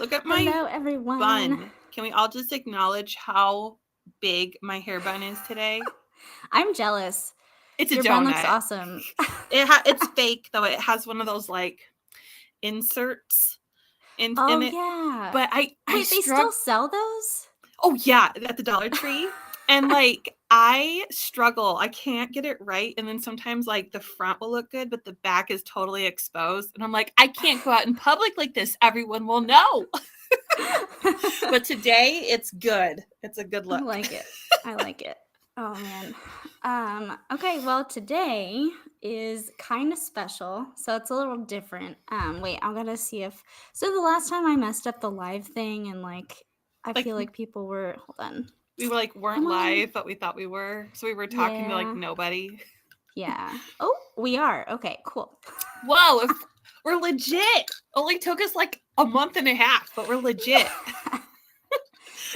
Look at my Hello, everyone. bun. Can we all just acknowledge how big my hair bun is today? I'm jealous. It's a Your bun looks donut. awesome. It's fake though. It has one of those like inserts in Oh, it. yeah. But I Wait, they still struck. sell those? Oh yeah, at the Dollar Tree. And like I struggle. I can't get it right. And then sometimes like the front will look good, but the back is totally exposed. And I'm like, I can't go out in public like this. Everyone will know. But today it's good. It's a good I look. like it. I like it. Oh, man. Okay, well, today is kind of special, so it's a little different. Wait, I'm gonna see if. So the last time I messed up the live thing, and like, I Like feel like people were. Hold on. we were like weren't Come on. live, but we thought we were. So we were talking to like Yeah. nobody. Yeah. Oh, we are. Okay, cool. Whoa, if we're legit. Only took us like a month and a half, but we're legit.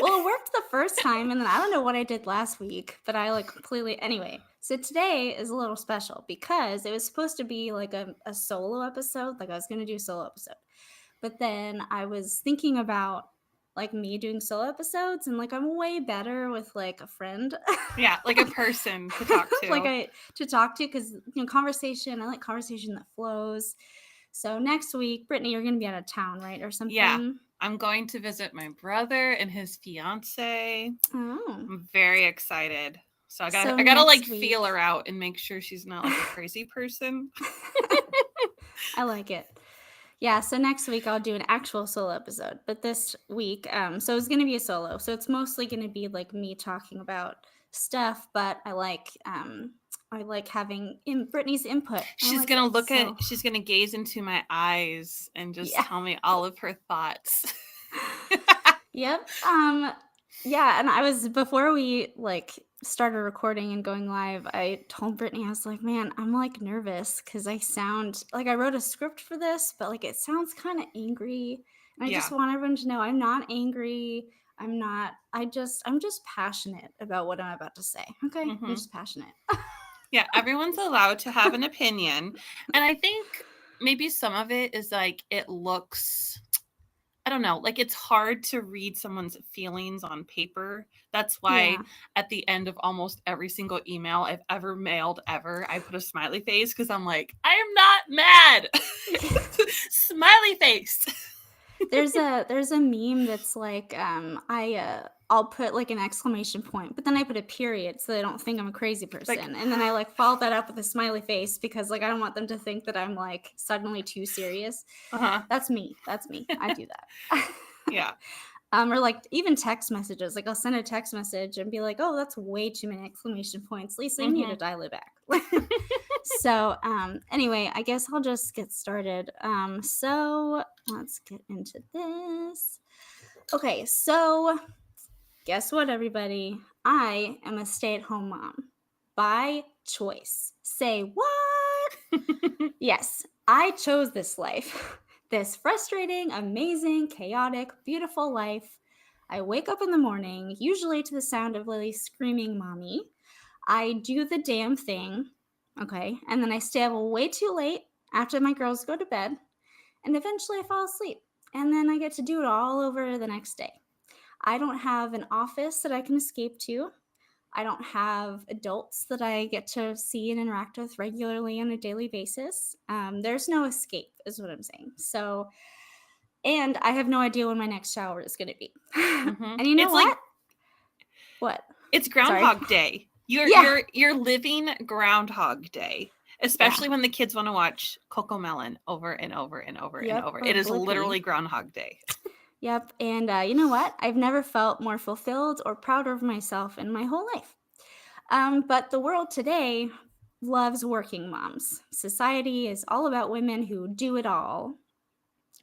Well, it worked the first time, and then I don't know what I did last week, but I like completely. Anyway, so today is a little special because it was supposed to be like a solo episode. Like I was going to do a solo episode. But then I was thinking about like me doing solo episodes, and like I'm way better with like a friend. Yeah, like a person to talk like to. I to talk to because conversation. I like conversation that flows. So next week, Brittany, you're going to be out of town, right, or Yeah. something? I'm going to visit my brother and his fiance. Oh. I'm very excited. So I So gotta like next week, feel her out and make sure she's not like a crazy person. I like it. Yeah, so next week I'll do an actual solo episode, but this week, so it's gonna be a solo. So it's mostly gonna be like me talking about stuff, but I like having Brittany's input. I She's like gonna it. look at So she's gonna gaze into my eyes and just yeah, tell me all of her thoughts. yep. Yeah, and I was before we like started recording and going live, I told Brittany, I was like, man, I'm like nervous because I sound like I wrote a script for this, but like it sounds kind of angry. And I Yeah. just want everyone to know I'm not angry. I'm just passionate about what I'm about to say. Okay. I'm Mm-hmm. just passionate. Yeah, everyone's allowed to have an opinion. And I think maybe some of it is like it looks, I don't know, like it's hard to read someone's feelings on paper. That's why Yeah. at the end of almost every single email I've ever mailed ever, I put a smiley face because I'm like, I am not mad. Smiley face. There's a meme that's like I'll put like an exclamation point, but then I put a period so they don't think I'm a crazy Like, person. And then I like follow that up with a smiley face because like I don't want them to think that I'm like suddenly too serious. uh-huh. That's me. That's me. I do that. Yeah. Or like even text messages. Like I'll send a text message and be like, "Oh, that's way too many exclamation points. Lisa, you need to Mm-hmm. dial it back." So anyway, I guess I'll just get started. So let's get into this. Okay, so guess what, everybody? I am a stay-at-home mom by choice. Say what? Yes, I chose this life. This frustrating, amazing, chaotic, beautiful life. I wake up in the morning, usually to the sound of Lily screaming, "Mommy." I do the damn thing, okay? And then I stay up way too late after my girls go to bed. And eventually I fall asleep. And then I get to do it all over the next day. I don't have an office that I can escape to. I don't have adults that I get to see and interact with regularly on a daily basis. There's no escape, is what I'm saying. So, and I have no idea when my next shower is going to be. Mm-hmm. And you know It's like what? What? it's Sorry. Groundhog Day. You're Yeah. you're you're living Groundhog Day. Yeah. Especially when the kids want to watch Coco Melon over and over and over and Yep. over. Or It is Blippy. literally Groundhog Day. Yep. And you know what? I've never felt more fulfilled or prouder of myself in my whole life. But the world today loves working moms. Society is all about women who do it all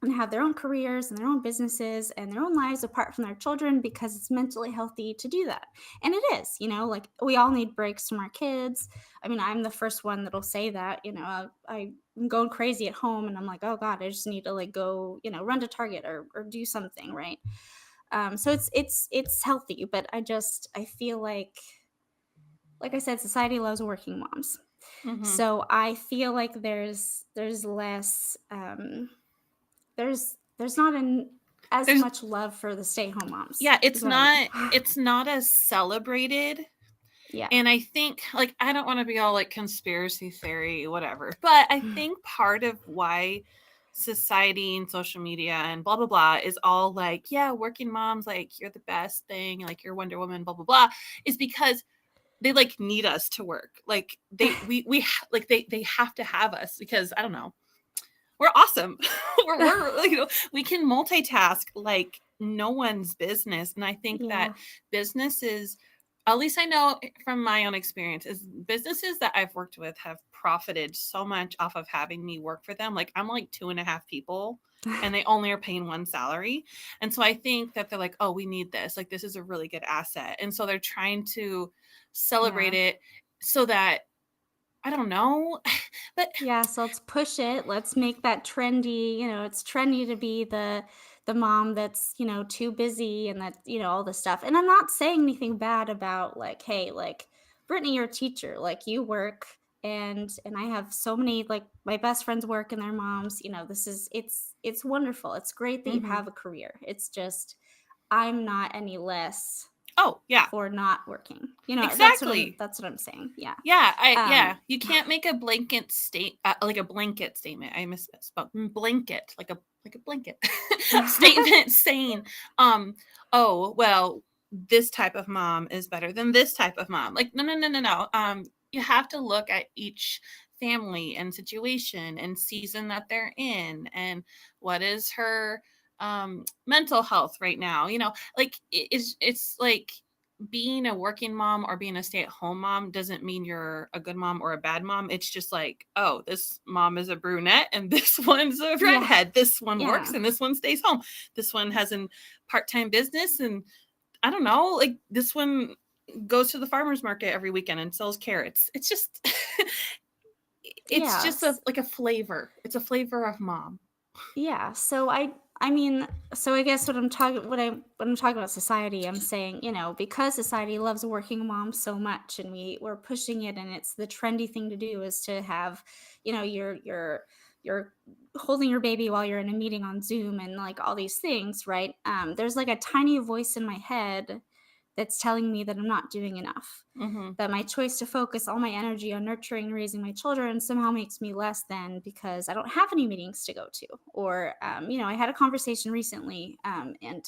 and have their own careers and their own businesses and their own lives apart from their children because it's mentally healthy to do that. And it is, like we all need breaks from our kids. I mean, I'm the first one that'll say that, I'm going crazy at home and I'm like, oh God, I just need to like go, run to Target or do something, right? So it's healthy, but I feel like I said, society loves working moms. Mm-hmm. So I feel like there's less there's not an as There's much love for the stay-home moms, yeah, is what I mean. it's not as celebrated. Yeah. And I think, like, I don't want to be all like conspiracy theory, whatever, but I think part of why society and social media and blah, blah, blah is all like, yeah, working moms, like, you're the best thing, like, you're Wonder Woman, blah, blah, blah, is because they like need us to work. Like, they have to have us because I don't know, we're awesome. we're we can multitask like no one's business. And I think that Yeah. businesses, at least I know from my own experience, is businesses that I've worked with have profited so much off of having me work for them. Like, I'm like 2.5 people and they only are paying one salary. And so I think that they're like, oh, we need this. Like, this is a really good asset. And so they're trying to celebrate Yeah. it so that I don't know. But Yeah, so let's push it. Let's make that trendy. It's trendy to be the mom that's, too busy and that, all this stuff. And I'm not saying anything bad about like, hey, like Brittany, you're a teacher, like you work and I have so many like my best friends work and their moms, this is it's wonderful. It's great that you mhm. have a career. It's just I'm not any less Oh, yeah. for not working. That's what I'm Exactly. that's what I'm saying. Yeah. Yeah, Um you can't make a blanket like a blanket statement. I misspoke. Blanket, like a blanket statement saying, oh, well, this type of mom is better than this type of mom. Like, no, no, no, no, no. You have to look at each family and situation and season that they're in and what is her mental health right now. Like it's like being a working mom or being a stay-at-home mom doesn't mean you're a good mom or a bad mom. It's just like, oh, this mom is a brunette and this one's a yeah. redhead. This one works Yeah. and this one stays home. This one has a part-time business and I don't know, like this one goes to the farmer's market every weekend and sells carrots. It's just it's just Yes. like a flavor. It's a flavor of mom. Yeah. So I mean, so I guess what I'm talking about society, I'm saying, because society loves working moms so much and we're pushing it and it's the trendy thing to do is to have, you're holding your baby while you're in a meeting on Zoom and like all these things, right? There's like a tiny voice in my head that's telling me that I'm not doing enough, Mm-hmm. that my choice to focus all my energy on nurturing and raising my children somehow makes me less than because I don't have any meetings to go to. Or, I had a conversation recently, and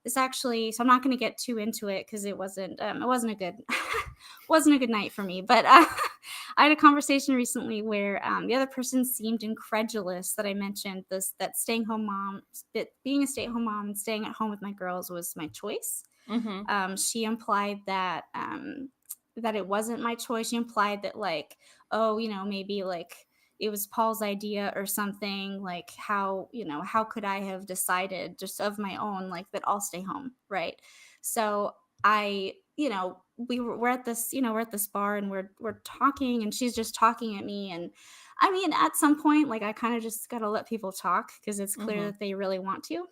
this actually, so I'm not going to get too into it because it wasn't a good, wasn't a good night for me. But I had a conversation recently where the other person seemed incredulous that I mentioned that staying home mom, that being a stay at home mom and staying at home with my girls was my choice. Mm-hmm. She implied that it wasn't my choice. She implied that like, oh, maybe like it was Paul's idea or something. Like how could I have decided just of my own like that I'll stay home, right? So I, we're at this, we're at this bar and we're talking and she's just talking at me and I mean, at some point, like I kind of just gotta let people talk because it's clear Mm-hmm. that they really want to.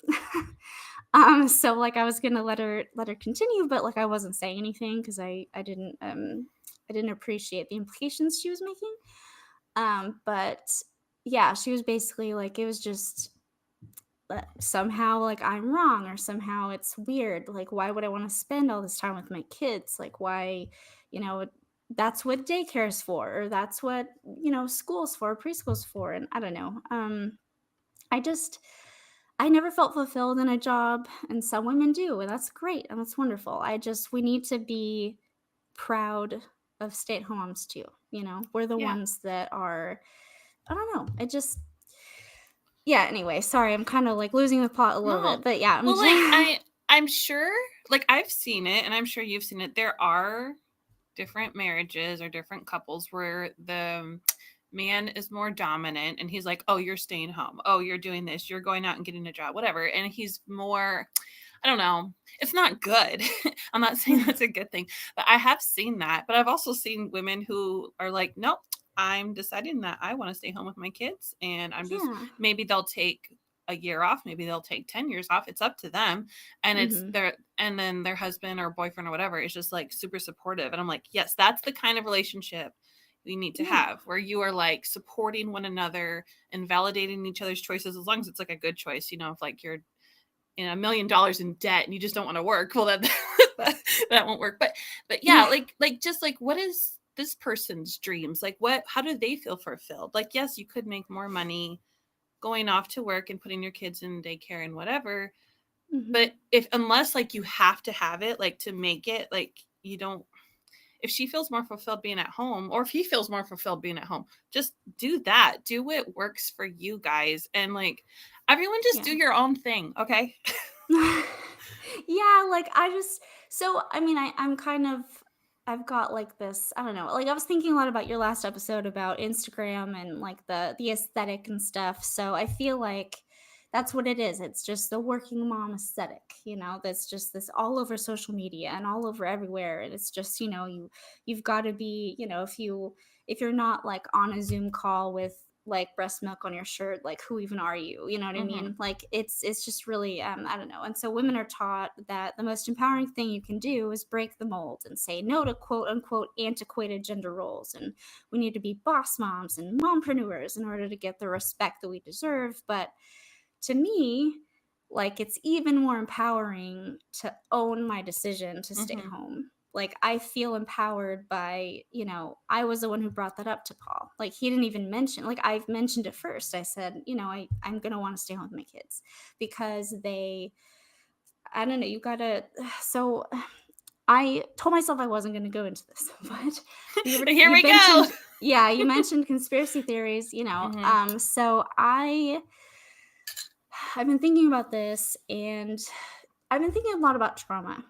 So like I was gonna let her continue, but like I wasn't saying anything because I didn't appreciate the implications she was making. But yeah, she was basically like it was just somehow like I'm wrong or somehow it's weird. Like why would I want to spend all this time with my kids? Like why, you know, that's what daycare is for, or that's what school's for, preschool's for, and I don't know. I just I never felt fulfilled in a job, and some women do, and that's great and that's wonderful. We need to be proud of stay-at-home moms too. We're the Yeah. ones that are. I don't know. Yeah. Anyway, sorry, I'm kind of like losing the plot a little bit, No. but yeah, I'm Well, like just. I'm sure, like I've seen it and I'm sure you've seen it. There are different marriages or different couples where the man is more dominant and he's like, "Oh, you're staying home. Oh, you're doing this. You're going out and getting a job, whatever." And he's more I don't know. It's not good. I'm not saying that's a good thing, but I have seen that. But I've also seen women who are like, "Nope, I'm deciding that I want to stay home with my kids and I'm just Yeah. maybe they'll take a year off, maybe they'll take 10 years off. It's up to them." And it's Hmm. their and then their husband or boyfriend or whatever is just like super supportive. And I'm like, "Yes, that's the kind of relationship we need to Yeah. have where you are like supporting one another and validating each other's choices as long as it's like a good choice, if like you're $1 million in debt and you just don't want to work, well, that won't work. But yeah, Yeah. like just like, what is this person's dreams? Like, how do they feel fulfilled? Like, yes, you could make more money going off to work and putting your kids in daycare and whatever. But unless like you have to have it, like to make it, like you don't, if she feels more fulfilled being at home, or if he feels more fulfilled being at home, just do that. Do what works for you guys. And like, everyone just do your own thing. Okay. Yeah, like I mean, I'm kind of, I've got like this, I don't know, like I was thinking a lot about your last episode about Instagram and like the aesthetic and stuff. So I feel like that's what it is. It's just the working mom aesthetic, that's just this all over social media and all over everywhere. And it's just, you've got to be, if you're not like on a Zoom call with like breast milk on your shirt, like who even are you, you know what I mean? Like it's just really I don't know. And so women are taught that the most empowering thing you can do is break the mold and say no to quote unquote antiquated gender roles, and we need to be boss moms and mompreneurs in order to get the respect that we deserve. But to me, like it's even more empowering to own my decision to stay home. Like I feel empowered by, I was the one who brought that up to Paul. Like he didn't even mention, like I've mentioned it first. I said, I'm going to want to stay home with my kids because I don't know, you gotta, so I told myself I wasn't going to go into this, but Here you we go. mentioned, yeah, you mentioned conspiracy theories, so I've been thinking about this, and I've been thinking a lot about trauma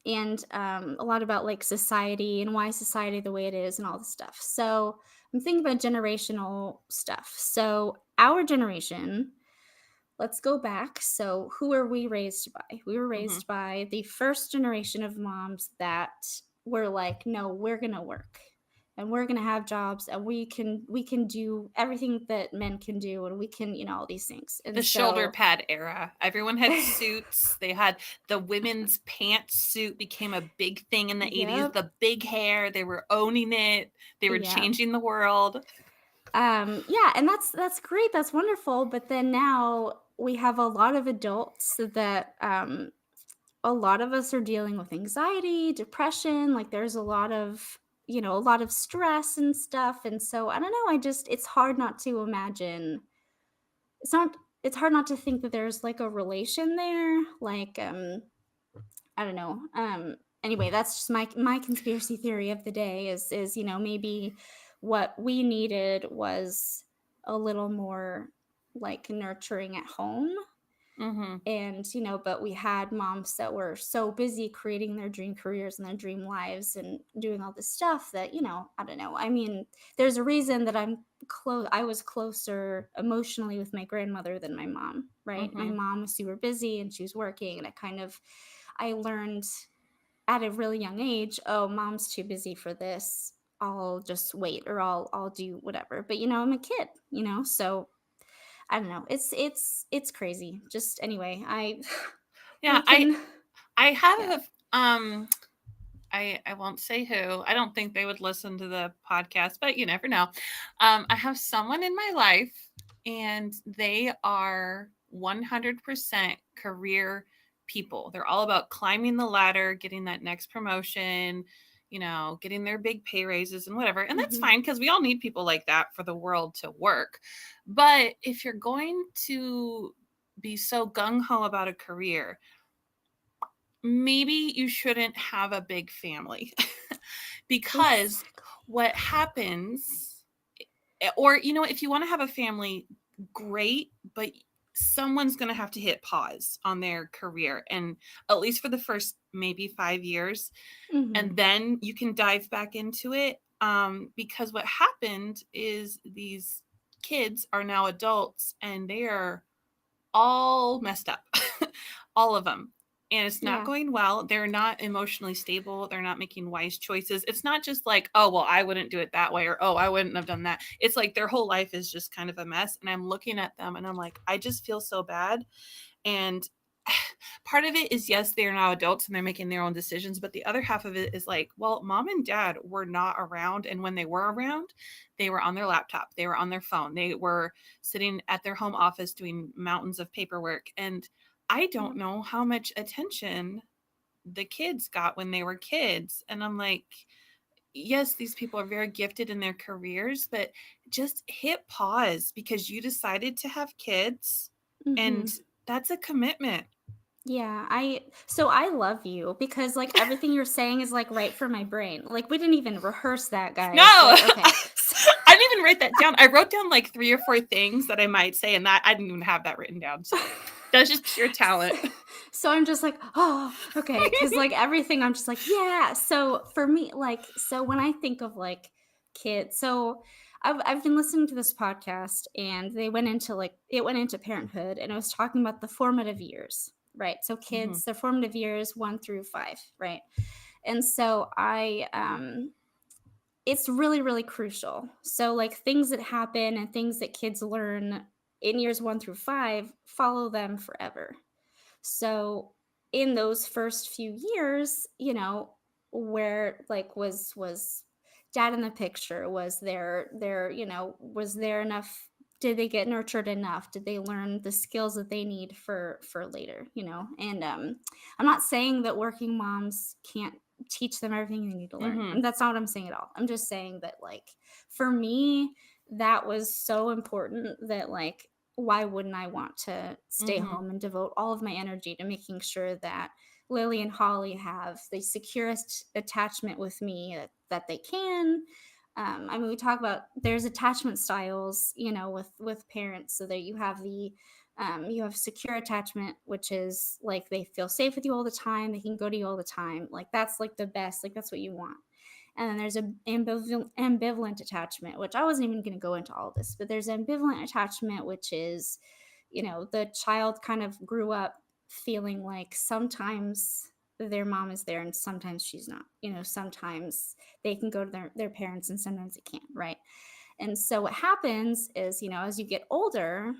and a lot about like society and why society the way it is and all this stuff. So I'm thinking about generational stuff. So our generation, let's go back. So who are we raised by? We were raised by the first generation of moms that were like, no, we're gonna work and we're gonna have jobs and we can do everything that men can do, and we can, all these things. And The shoulder so pad era. Everyone had suits. They had the women's pantsuit became a big thing in the 80s. yep. The big hair, they were owning it. They were Yeah. changing the world. Yeah, and that's great. That's wonderful. But then now we have a lot of adults that a lot of us are dealing with anxiety, depression, like there's a lot of stress and stuff. And so I don't know, it's hard not to imagine. It's not it's hard not to think that there's like a relation there. Like I don't know. Anyway, that's just my conspiracy theory of the day is maybe what we needed was a little more like nurturing at home. And but we had moms that were so busy creating their dream careers and their dream lives and doing all this stuff that I don't know. I mean, there's a reason that I was closer emotionally with my grandmother than my mom, right? My mom was super busy and she was working, and I learned at a really young age, oh, mom's too busy for this, I'll just wait, or I'll do whatever. But I'm a kid, so I don't know. It's crazy. Just anyway, Yeah, we can I yeah. have I won't say who. I don't think they would listen to the podcast, but you never know. I have someone in my life, and they are 100% career people. They're all about climbing the ladder, getting that next promotion, getting their big pay raises and whatever. And that's fine, because we all need people like that for the world to work. But if you're going to be so gung ho about a career, maybe you shouldn't have a big family. Because Exactly. what happens, or if you want to have a family, great, but someone's going to have to hit pause on their career, and at least for the first maybe 5 years, and then you can dive back into it. Because what happened is these kids are now adults and they are all messed up. All of them. And it's not Yeah. going well. They're not emotionally stable. They're not making wise choices. It's not just like, oh, well, I wouldn't do it that way, or, oh, I wouldn't have done that. It's like their whole life is just kind of a mess. And I'm looking at them and I'm like, I just feel so bad. And part of it is, yes, they're now adults and they're making their own decisions. But the other half of it is like, well, mom and dad were not around. And when they were around, they were on their laptop, they were on their phone, they were sitting at their home office doing mountains of paperwork. And I Yeah. don't know how much attention the kids got when they were kids. And I'm like, yes, these people are very gifted in their careers, but just hit pause because you decided to have kids, and Mm-hmm. that's a commitment. Yeah, I love you because like everything you're saying is like right for my brain. Like we didn't even rehearse that, No, guys, but okay. I didn't even write that down. I wrote down like 3 or 4 things that I might say, and that I didn't even have that written down. So that's just pure talent. So I'm just like, oh, okay, because like everything, I'm just like, yeah. So for me, like, so when I think of like kids, so I've been listening to this podcast, and they went into like it went into parenthood, and it was talking about the formative years, right? So Mhm. kids, their formative years 1 through 5, right? And so it's really really crucial. So like things that happen and things that kids learn in years 1 through 5 follow them forever. So in those first few years, where like was dad in the picture? Was was there enough? Did they get nurtured enough? Did they learn the skills that they need for later? And I'm not saying that working moms can't teach them everything they need to learn. Mhm. And that's not what I'm saying at all. I'm just saying that like for me, that was so important that like why wouldn't I want to stay Mhm. home and devote all of my energy to making sure that Lily and Holly have the securest attachment with me that they can. I mean, we talk about there's attachment styles, with parents, so that you have you have secure attachment, which is like they feel safe with you all the time, they can go to you all the time. Like that's like the best, like that's what you want. And then there's a ambivalent attachment, which I wasn't even going to go into all this, but there's ambivalent attachment, which is, the child kind of grew up feeling like sometimes their mom is there and sometimes she's not. Sometimes they can go to their parents and sometimes they can't, right? And so what happens is, as you get older,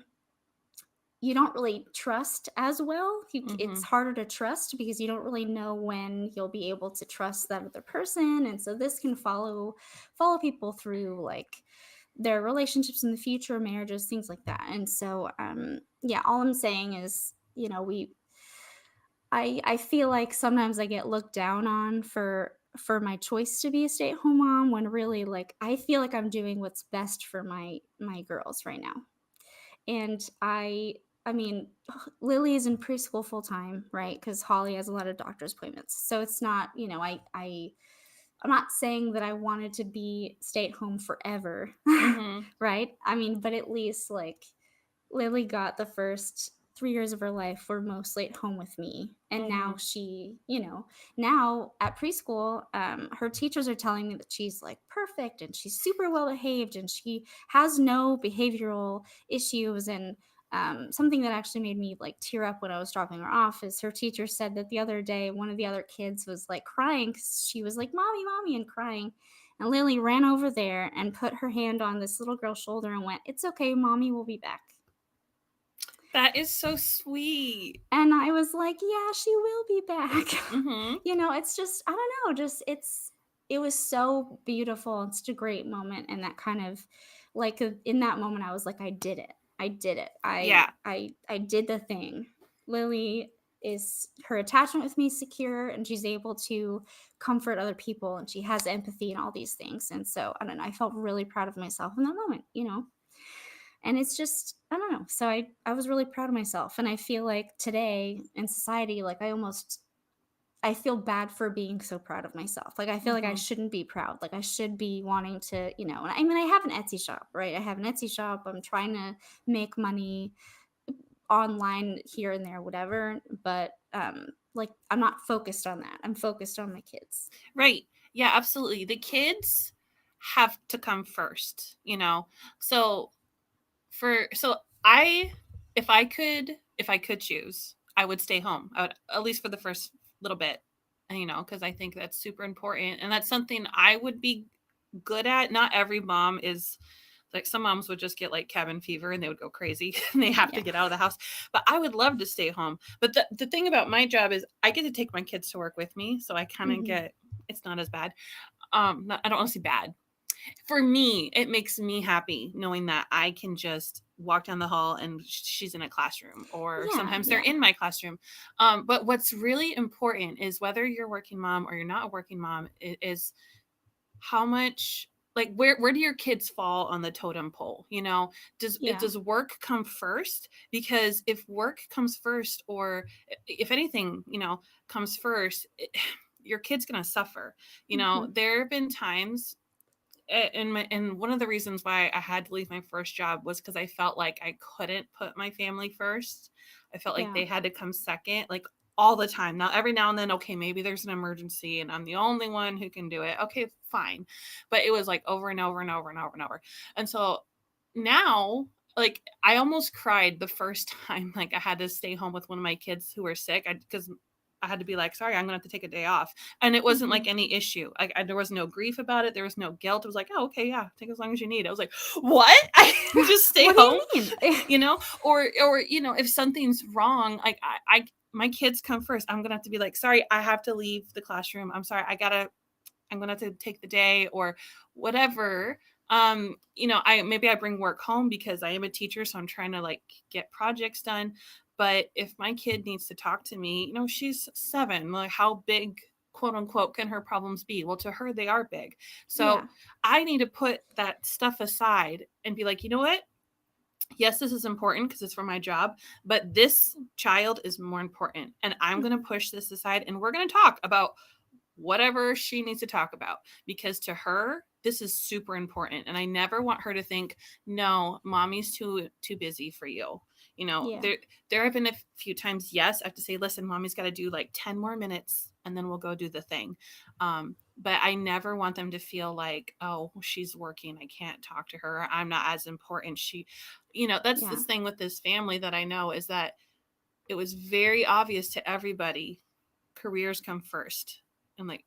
you don't really trust as well. It's Mhm. harder to trust because you don't really know when you'll be able to trust that other person, and so this can follow people through like their relationships in the future, marriages, things like that. And so, yeah, all I'm saying is, I feel like sometimes I get looked down on for my choice to be a stay at home mom when really like I feel like I'm doing what's best for my girls right now. And I mean, Lily is in preschool full time, right? Because Holly has a lot of doctor's appointments. So it's not, I'm not saying that I wanted to be stay at home forever, Mhm. right? I mean, but at least like Lily got the first 3 years of her life were mostly at home with me. And now Mhm. now at preschool, her teachers are telling me that she's like perfect and she's super well behaved and she has no behavioral issues. And something that actually made me like tear up when I was dropping her off is her teacher said that the other day, one of the other kids was like crying because she was like, Mommy, Mommy, and crying. And Lily ran over there and put her hand on this little girl's shoulder and went, It's okay, Mommy will be back. That is so sweet. And I was like, yeah, she will be back. Mhm. It's just, I don't know, it was so beautiful and such a great moment. And that kind of, like, in that moment, I was like, I did it. I did it. Yeah. I did the thing. Lily is her attachment with me is secure and she's able to comfort other people and she has empathy and all these things. And so I don't know, I felt really proud of myself in that moment. And it's just I don't know. So I was really proud of myself, and I feel like today in society, like I feel bad for being so proud of myself. Like I feel like I Mhm. shouldn't be proud. Like I should be wanting to, and I mean I have an Etsy shop, right? I have an Etsy shop. I'm trying to make money online here and there, whatever. But like I'm not focused on that. I'm focused on my kids. Right. Yeah, absolutely. The kids have to come first. So so I if I could choose, I would stay home. I would, at least for the first little bit, because I think that's super important and that's something I would be good at. Not every mom is like, some moms would just get like cabin fever and they would go crazy and they have to Yeah. get out of the house. But I would love to stay home. But the thing about my job is I get to take my kids to work with me, so I kind of Hmm. get, it's not as bad. I don't want to say bad. For me, it makes me happy knowing that I can just walk down the hall and she's in a classroom, or Yeah, sometimes they're yeah, in my classroom. But what's really important is whether you're a working mom or you're not a working mom is how much, like, where do your kids fall on the totem pole? yeah, Does work come first? Because if work comes first, or if anything, comes first, your kid's gonna suffer. hmm, There have been times, and one of the reasons why I had to leave my first job was because I felt like I couldn't put my family first. I felt like yeah, they had to come second, like, all the time. Now, every now and then, okay, maybe there's an emergency and I'm the only one who can do it. Okay, fine. But it was like over and over and over and over and over. And so now, like, I almost cried the first time, like, I had to stay home with one of my kids who were sick, because I had to be like, sorry, I'm gonna have to take a day off. And it wasn't hmm. like any issue. Like, there was no grief about it. There was no guilt. It was like, oh, okay, yeah, take as long as you need. I was like, what? I can just stay What do you home, mean? or if something's wrong, like, my kids come first. I'm gonna have to be like, sorry, I have to leave the classroom. I'm sorry, I'm gonna have to take the day, or whatever. I maybe I bring work home because I am a teacher, so I'm trying to, like, get projects done. But if my kid needs to talk to me, she's 7. Like, how big, quote unquote, can her problems be? Well, to her, they are big. So Yeah, I need to put that stuff aside and be like, you know what? Yes, this is important because it's for my job, but this child is more important. And I'm going to mhm, push this aside, and we're going to talk about whatever she needs to talk about, because to her, this is super important. And I never want her to think, no, mommy's too busy for you. yeah, There have been a few times, yes, I have to say, listen, mommy's got to do like 10 more minutes and then we'll go do the thing. But I never want them to feel like, oh, she's working, I can't talk to her, I'm not as important. That's yeah. this thing with this family that I know, is that it was very obvious to everybody, careers come first. I'm like,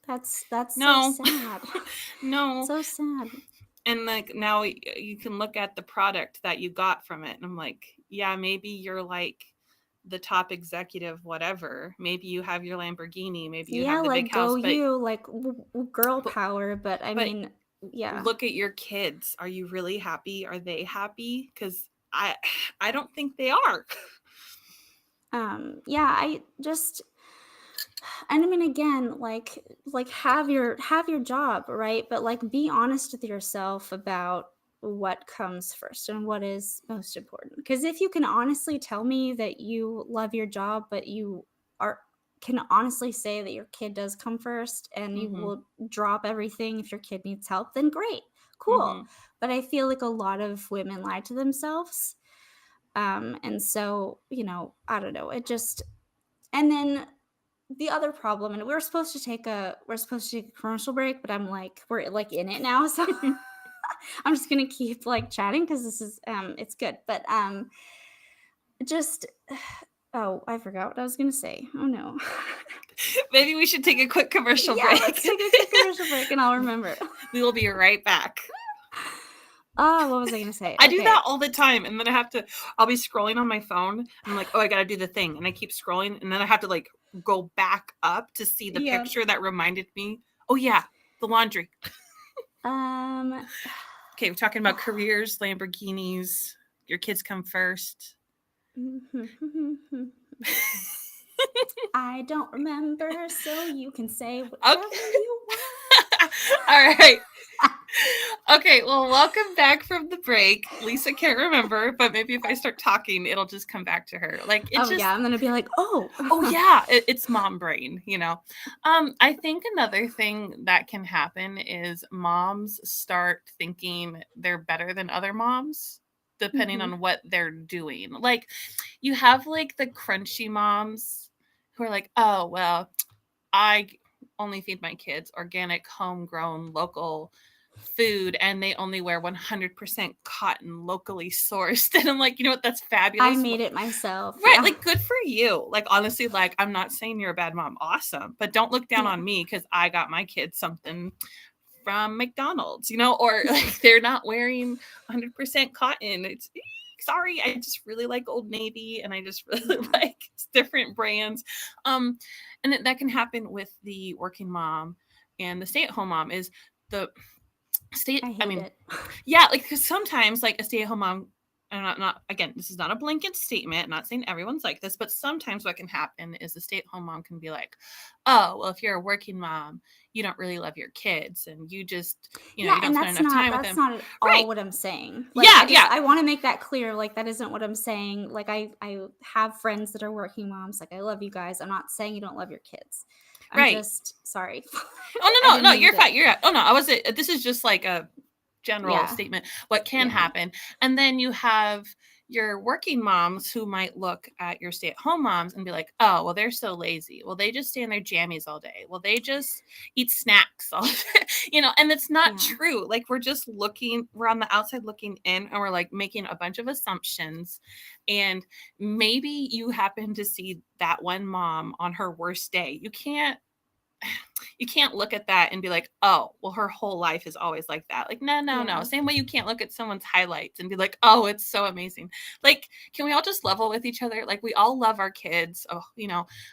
That's so no, sad. no. So sad. And, like, now you can look at the product that you got from it. And I'm like, yeah, maybe you're like the top executive, whatever. Maybe you have your Lamborghini, maybe you Yeah, have the big like go house, but you, like girl but power. But I but mean, yeah. look at your kids. Are you really happy? Are they happy? Because I don't think they are. Yeah, I just, and I mean, again, like have your job, right? But like be honest with yourself about what comes first and what is most important. Because if you can honestly tell me that you love your job, but you are can honestly say that your kid does come first and you Mm-hmm. will drop everything if your kid needs help, then great, cool. Mm-hmm. But I feel like a lot of women lie to themselves. And so, I don't know. It just, and then the other problem, and we're supposed to take a commercial break, but I'm like, we're like in it now, so I'm just gonna keep like chatting because this is it's good. But just oh, I forgot what I was gonna say. Oh no. Maybe we should take a quick commercial Yeah, let's break. take a quick commercial break and I'll remember. We will be right back. Oh, what was I gonna say? I do Okay. that all the time, and then I'll be scrolling on my phone, and I'm like, oh, I gotta do the thing, and I keep scrolling, and then I have to, like, go back up to see the Yeah. picture that reminded me. Oh yeah, the laundry. Um Okay, we're talking about careers, Lamborghinis. Your kids come first. I don't remember, so you can say Okay. whatever you want. All right. Okay, well, welcome back from the break. Lisa can't remember, but maybe if I start talking, it'll just come back to her. Like, it Oh just, yeah, I'm gonna be like, oh. oh yeah, it's mom brain. I think another thing that can happen is moms start thinking they're better than other moms, depending Hmm. on what they're doing. Like, you have, like, the crunchy moms who are like, oh well, I only feed my kids organic, homegrown, local food, and they only wear 100% cotton, locally sourced. And I'm like, you know what? That's I fabulous. made it myself. Right, Yeah. like, good for you. Like, honestly, like, I'm not saying you're a bad mom. Awesome. But don't look down Yeah. on me because I got my kids something from McDonald's, or like they're not wearing 100% cotton. It's sorry, I just really like Old Navy, and I just really Yeah. like different brands. Um, and that can happen with the working mom and the stay-at-home mom. Is the I I hate mean, it. yeah, like, because sometimes, like, a stay-at-home mom, and not again, this is not a blanket statement, I'm not saying everyone's like this, but sometimes what can happen is a stay-at-home mom can be like, "Oh, well, if you're a working mom, you don't really love your kids, and you just, Yeah, you don't and spend enough time with that's them." not at all Right. what I'm saying. Like, Yeah, yeah, I wanna make that clear, like, that isn't what I'm saying. Like, I have friends that are working moms, like, I love you guys. I'm not saying you don't love your kids. I'm right. just sorry. Oh, I no, no, didn't no, mean you're to. fine, you're oh, no, I wasn't this is just like a general Yeah, statement, what can yeah, happen. And then you have your working moms who might look at your stay-at-home moms and be like, "Oh, well, they're so lazy. Well, they just stay in their jammies all day. Well, they just eat snacks all day." And it's not yeah, true. Like, we're on the outside looking in, and we're like making a bunch of assumptions. And maybe you happen to see that one mom on her worst day. You can't look at that and be like, "Oh, well, her whole life is always like that." Like, no, no, no. yeah, Same way you can't look at someone's highlights and be like, "Oh, it's so amazing." Like, can we all just level with each other? Like, we all love our kids. Oh,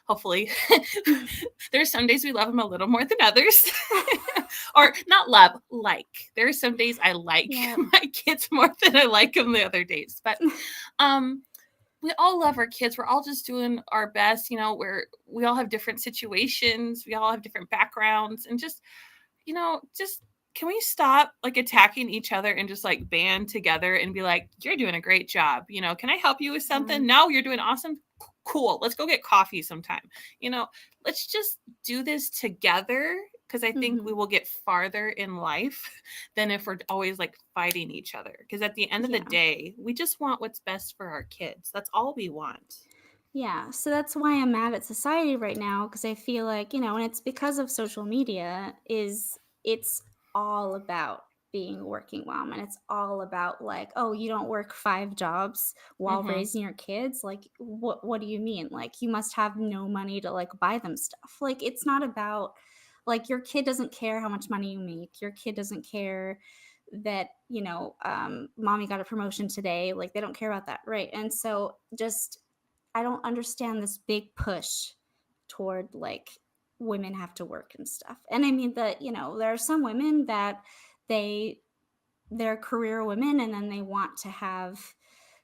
hopefully. There's some days we love them a little more than others. Or not love, like. There are some days I like yeah, my kids more than I like them the other days. But um we all love our kids. We're all just doing our best. We all have different situations. We all have different backgrounds, and just can we stop like attacking each other and just like band together and be like, "You're doing a great job. Can I help you with yeah, something? No, you're doing awesome. Cool. Let's go get coffee sometime. You know, let's just do this together." Because I think we mhm, will get farther in life than if we're always like fighting each other. Because at the end of the yeah. day, we just want what's best for our kids. That's all we want. Yeah, so that's why I'm mad at society right now because I feel like, and it's because of social media is it's all about being a working mom and it's all about like, oh, you don't work 5 jobs while Mm-hmm. raising your kids? Like what do you mean? Like you must have no money to like buy them stuff. Like it's not about like your kid doesn't care how much money you make. Your kid doesn't care that, mommy got a promotion today. Like they don't care about that, right? And so just I don't understand this big push toward like women have to work and stuff. And I mean that, there are some women that they they're career women and then they want to have,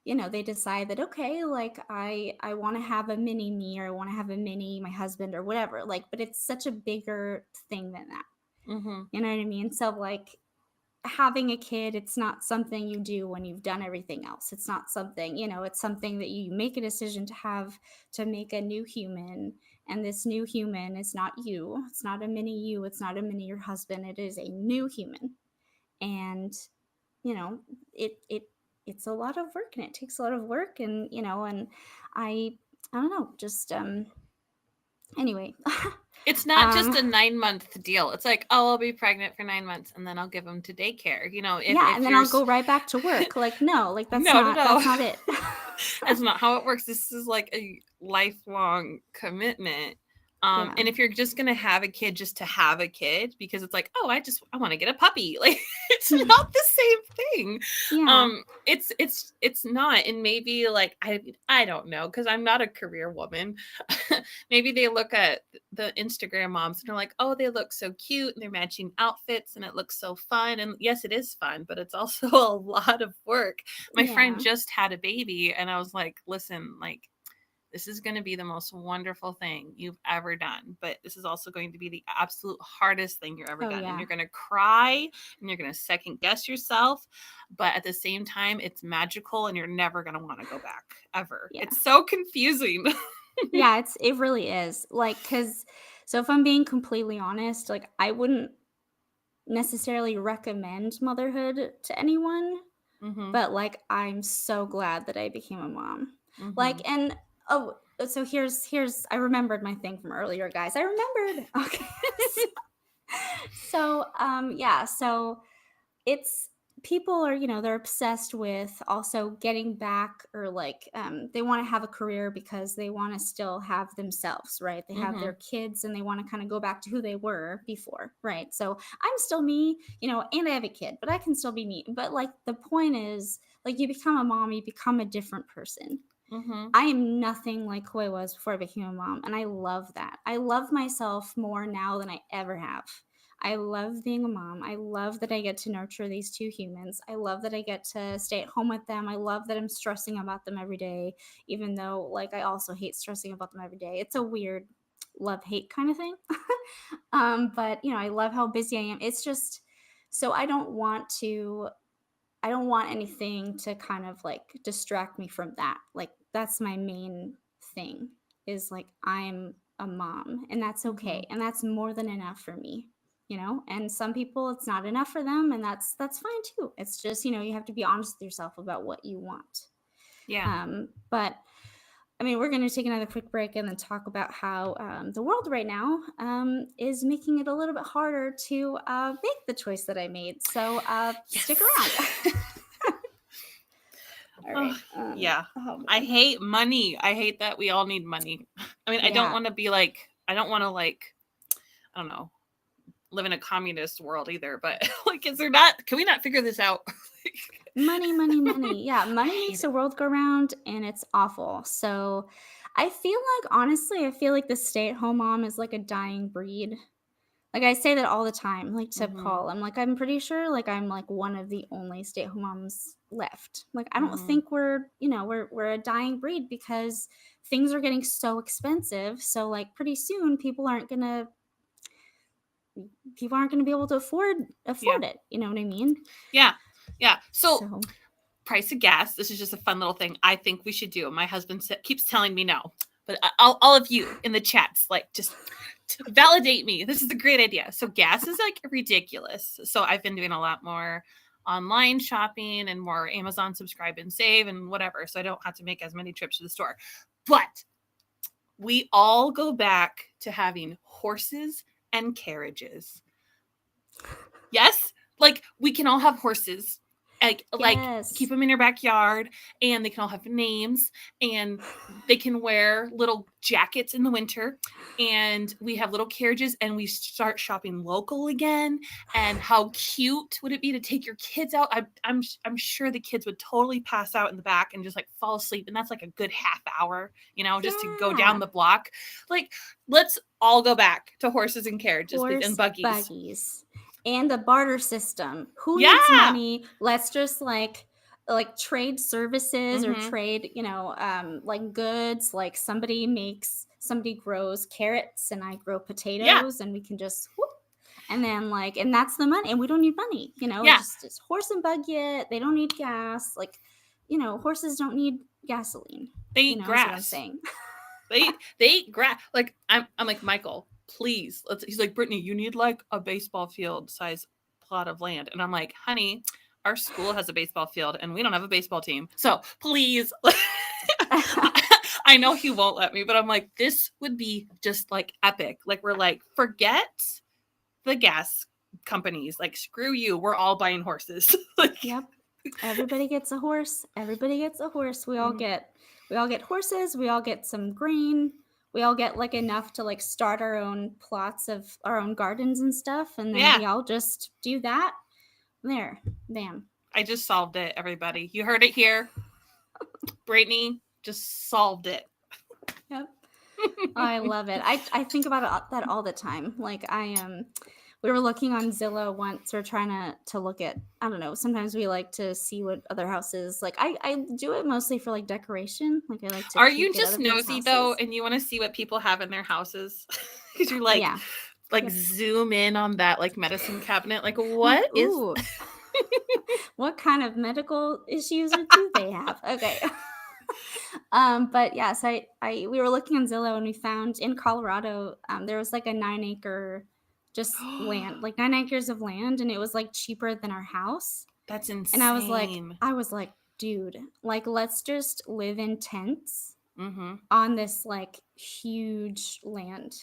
they decide that okay, like I want to have a mini me or I want to have a mini my husband or whatever. Like, but it's such a bigger thing than that. Mm-hmm. You know what I mean? So like having a kid, it's not something you do when you've done everything else. It's not something, it's something that you make a decision to have to make a new human. And this new human is not you. It's not a mini you. It's not a mini your husband. It is a new human. And, you know, it it's a lot of work and it takes a lot of work and, and I I don't know, just anyway. It's not just um a 9-month deal. It's like, "Oh, I'll be pregnant for 9 months and then I'll give them to daycare." If yeah, and if then you're I'll go right back to work. Like no, like no, no, no. that's not it. That's not how it works. This is like a lifelong commitment. Yeah. And if you're just gonna have a kid just to have a kid because it's like, "Oh, I want to get a puppy," like it's not the same thing. Yeah. It's not. And maybe like I don't know because I'm not a career woman. Maybe they look at the Instagram moms and they're like, "Oh, they look so cute and they're matching outfits and it looks so fun." And yes, it is fun, but it's also a lot of work. My friend Yeah. just had a baby and I was like, "Listen, like this is going to be the most wonderful thing you've ever done, but this is also going to be the absolute hardest thing you're ever Oh, done. And yeah. you're going to cry and you're going to second guess yourself, but at the same time it's magical and you're never going to want to go back ever." Yeah. It's so confusing. Yeah, it really is. Like, cause so if I'm being completely honest, like, I wouldn't necessarily recommend motherhood to anyone, Mhm. but, like, I'm so glad that I became a mom. Like, Mhm. and oh, so here's I remembered my thing from earlier, guys. I remembered. Okay. Yeah, so it's people are they're obsessed with also getting back or like they want to have a career because they want to still have themselves, right? They have their Mhm. kids and they want to kind of go back to who they were before, right? So I'm still me, and I have a kid, but I can still be me. But like the point is like you become a mom, you become a different person. Mhm. I am nothing like who I was before I became a mom, and I love that. I love myself more now than I ever have. I love being a mom. I love that I get to nurture these two humans. I love that I get to stay at home with them. I love that I'm stressing about them every day, even though, like, I also hate stressing about them every day. It's a weird love hate kind of thing. But, I love how busy I am. It's just so I don't want anything to kind of like distract me from that. Like, that's my main thing is like, I'm a mom and that's Mm-hmm. okay. And that's more than enough for me. And some people it's not enough for them and that's fine too. It's just, you have to be honest with yourself about what you want. Yeah. But I mean, we're going to take another quick break and then talk about how the world right now is making it a little bit harder to make the choice that I made. So stick Yes. around. All Oh, right. yeah. Oh I man. hate money. I hate that we all need money. I mean, I don't Yeah. want to be like, I don't want to like, I don't know, live in a communist world either. But like, is there not? Can we not figure this out? Money, money, money. Yeah, I money hate makes it. the world go round and it's awful. So I feel like, honestly, I feel like the stay at home mom is like a dying breed. Like, I say that all the time, like, to Mm-hmm. Paul. I'm like, I'm pretty sure, like, I'm, like, one of the only stay-at-home moms left. Like, I don't Mm-hmm. think we're a dying breed because things are getting so expensive. So, like, pretty soon people aren't gonna be able to Yeah. afford it. You know what I mean? Yeah. Yeah. So So, price of gas. This is just a fun little thing I think we should do. My husband keeps telling me no, but all of you in the chats, like, just validate me. This is a great idea. So gas is like ridiculous. So I've been doing a lot more online shopping and more Amazon subscribe and save and whatever. So I don't have to make as many trips to the store. But we all go back to having horses and carriages. Yes? Like, we can all have horses. Like keep yes. them in your backyard, and they can all have names, and they can wear little jackets in the winter, and we have little carriages, and we start shopping local again. And how cute would it be to take your kids out? I'm sure the kids would totally pass out in the back and just like fall asleep, and that's like a good half hour, just to go down Yeah. the block. Like, let's all go back to horses and carriages, please, and Horse buggies. buggies and the barter system. Who needs Yeah. money? Let's just like trade services or Mm-hmm. trade, like goods. Like somebody grows carrots and I grow Yeah. potatoes and we can just whoop, and then and that's the money and we don't need money. Yeah. It's horse and buggy it. They don't need gas. Like, horses don't need gasoline. They eat Is what I'm grass. saying. They eat grass. Like, I'm like, Michael, please. He's like, Brittany, you need like a baseball field size plot of land. And I'm like, honey, our school has a baseball field and we don't have a baseball team. So please. I know he won't let me, but I'm like, this would be just like epic. Like, we're like, forget the gas companies. Like, screw you. We're all buying horses. Like, Yep. Everybody gets a horse. Everybody gets a horse. We all get horses. We all get some grain. We all get like enough to like start our own plots of our own gardens and stuff, and then yeah, we all just do that. There, bam. I just solved it, everybody. You heard it here. Brittany just solved it. Yep. I love it. I think about that all the time. Like we were looking on Zillow once. We're trying to look at, I don't know. Sometimes we like to see what other houses like. I do it mostly for like decoration. Like I like to Are peek you at just other people's nosy though, houses. and you want to see what people have in their houses? Because you're Yeah. like Yep. zoom in on that like medicine cabinet. Like, what is? Ooh, what kind of medical issues do they have? Okay. But yes, we were looking on Zillow and we found in Colorado, there was like a 9 acre just land, like 9 acres of land, and it was like cheaper than our house. That's And insane. I was like, dude, like let's just live in tents Mm-hmm. on this like huge land.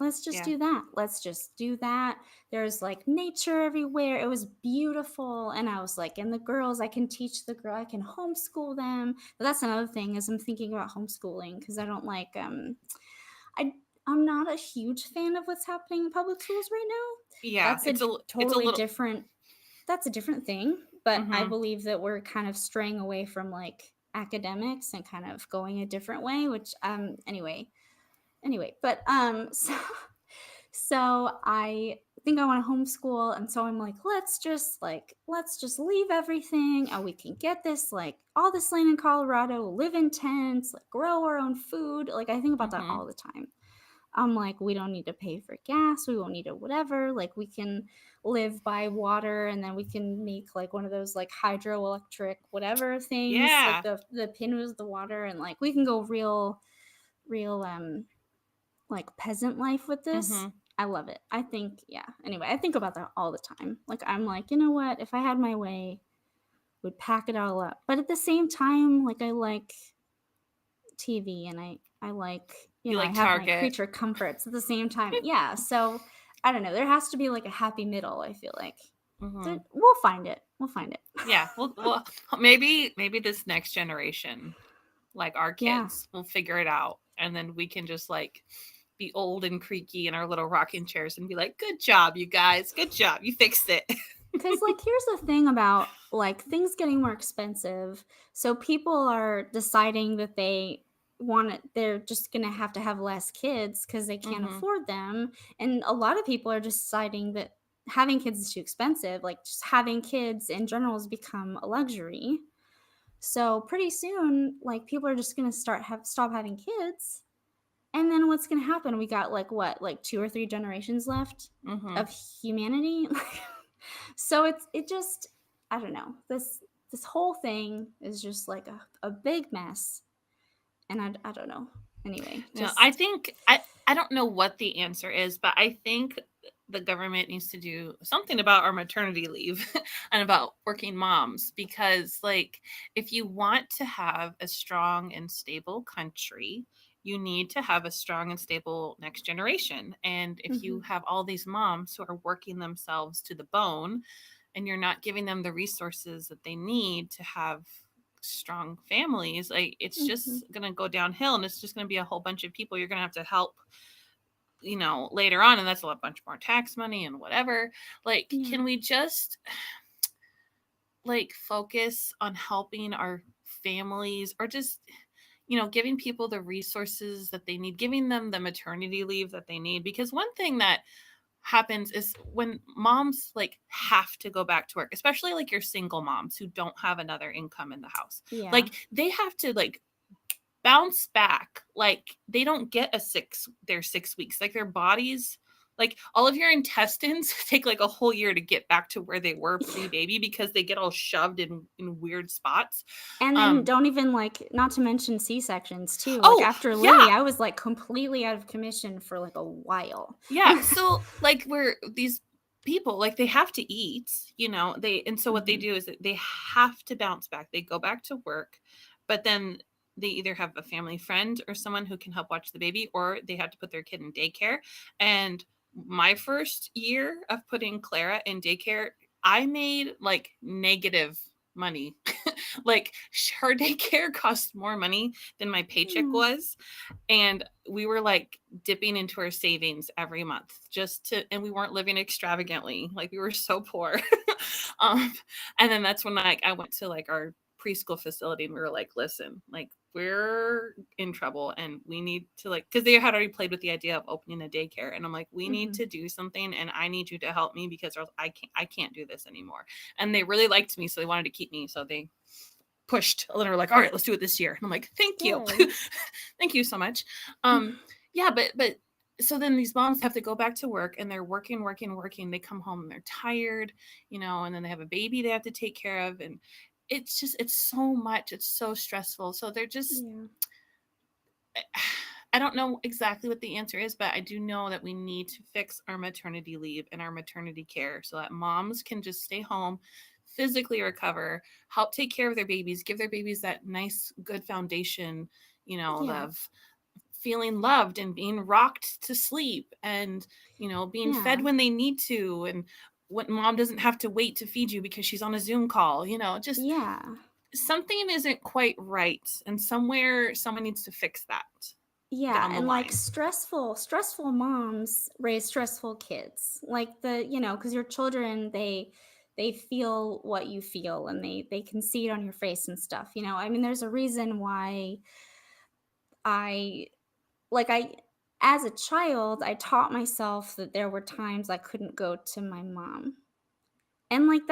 Let's just Yeah. do that. Let's just do that. There's like nature everywhere. It was beautiful. And I was like, and the girls, I can teach the girl, I can homeschool them. But that's another thing is I'm thinking about homeschooling because I don't like I I'm not a huge fan of what's happening in public schools right now. Yeah. That's a It's a totally little. different that's a different thing. But I Mm-hmm. believe that we're kind of straying away from like academics and kind of going a different way, which anyway, but so I think I want to homeschool. And so I'm like, let's just leave everything and we can get this, like all this land in Colorado, live in tents, like grow our own food. Like I think about that Mhm. all the time. I'm like, we don't need to pay for gas. We won't need to whatever. Like we can live by water and then we can make like one of those like hydroelectric whatever things. Like Yeah. the pin was the water and like we can go real like peasant life with this. Mhm. I love it. I think, yeah. Anyway, I think about that all the time. Like I'm like, you know what? If I had my way, would pack it all up. But at the same time, like I like TV and I like, You I like have my Target. creature comforts at the same time. Yeah. So I don't know. There has to be like a happy middle, I feel like. Mhm. We'll find it. We'll find it. Yeah. Well, maybe this next generation, like our Yeah. kids, will figure it out, and then we can just like be old and creaky in our little rocking chairs and be like, "Good job, you guys. Good job. You fixed it." Because, like, here's the thing about like things getting more expensive. So people are deciding that they're just going to have less kids because they can't Mhm. afford them. And a lot of people are just deciding that having kids is too expensive. Like, just having kids in general has become a luxury. So pretty soon, like, people are just going to stop having kids. And then what's going to happen? We got like what, like two or three generations left Mhm. of humanity. So it just, I don't know. This whole thing is just like a big mess, and I don't know. Anyway, No, I just think I don't know what the answer is, but I think the government needs to do something about our maternity leave and about working moms, because like if you want to have a strong and stable country, you need to have a strong and stable next generation. And if you mhm. have all these moms who are working themselves to the bone and you're not giving them the resources that they need to have strong families, like it's Mhm. just going to go downhill, and it's just going to be a whole bunch of people you're going to have to help, later on, and that's a bunch more tax money and whatever. Like, Yeah. can we just like focus on helping our families, or just giving people the resources that they need, giving them the maternity leave that they need? Because one thing that happens is when moms like have to go back to work, especially like your single moms who don't have another income in the house, Yeah. like they have to like bounce back. Like they don't get their 6 weeks. Like their bodies, like all of your intestines take like a whole year to get back to where they were pre-baby, because they get all shoved in weird spots. And then um don't even like, not to mention C-sections too. Like oh after Lily, yeah. I was like completely out of commission for like a while. Yeah, so like where these people, like they have to eat, they and so what they Mhm. do is that they have to bounce back. They go back to work, but then they either have a family friend or someone who can help watch the baby, or they have to put their kid in daycare. And my first year of putting Clara in daycare, I made like negative money. Like her daycare cost more money than my paycheck Mm. was, and we were like dipping into our savings every month just to, and we weren't living extravagantly, like we were so poor. um and then that's when I went to like our preschool facility, and we were like, listen, like we're in trouble and we need to, like, because they had already played with the idea of opening a daycare, and I'm like, we need Mhm. to do something, and I need you to help me, because or else I can't do this anymore. And they really liked me, so they wanted to keep me, so they pushed a little, like, all right, let's do it this year. And I'm like, thank you. Good. Thank you so much. Yeah, but so then these moms have to go back to work, and they're working, working, working. They come home and they're tired, and then they have a baby they have to take care of. And it's so much. It's so stressful. So they're just, Yeah. I don't know exactly what the answer is, but I do know that we need to fix our maternity leave and our maternity care so that moms can just stay home, physically recover, help take care of their babies, give their babies that nice, good foundation, Yeah. of feeling loved and being rocked to sleep, and, being fed Yeah. when they need to. And when mom doesn't have to wait to feed you because she's on a Zoom call, just Yeah. something isn't quite right. And somewhere someone needs to fix that Yeah, down the and like line. stressful moms raise stressful kids. Like because your children, they feel what you feel and they can see it on your face and stuff. I mean, there's a reason why I like as a child, I taught myself that there were times I couldn't go to my mom. And, like,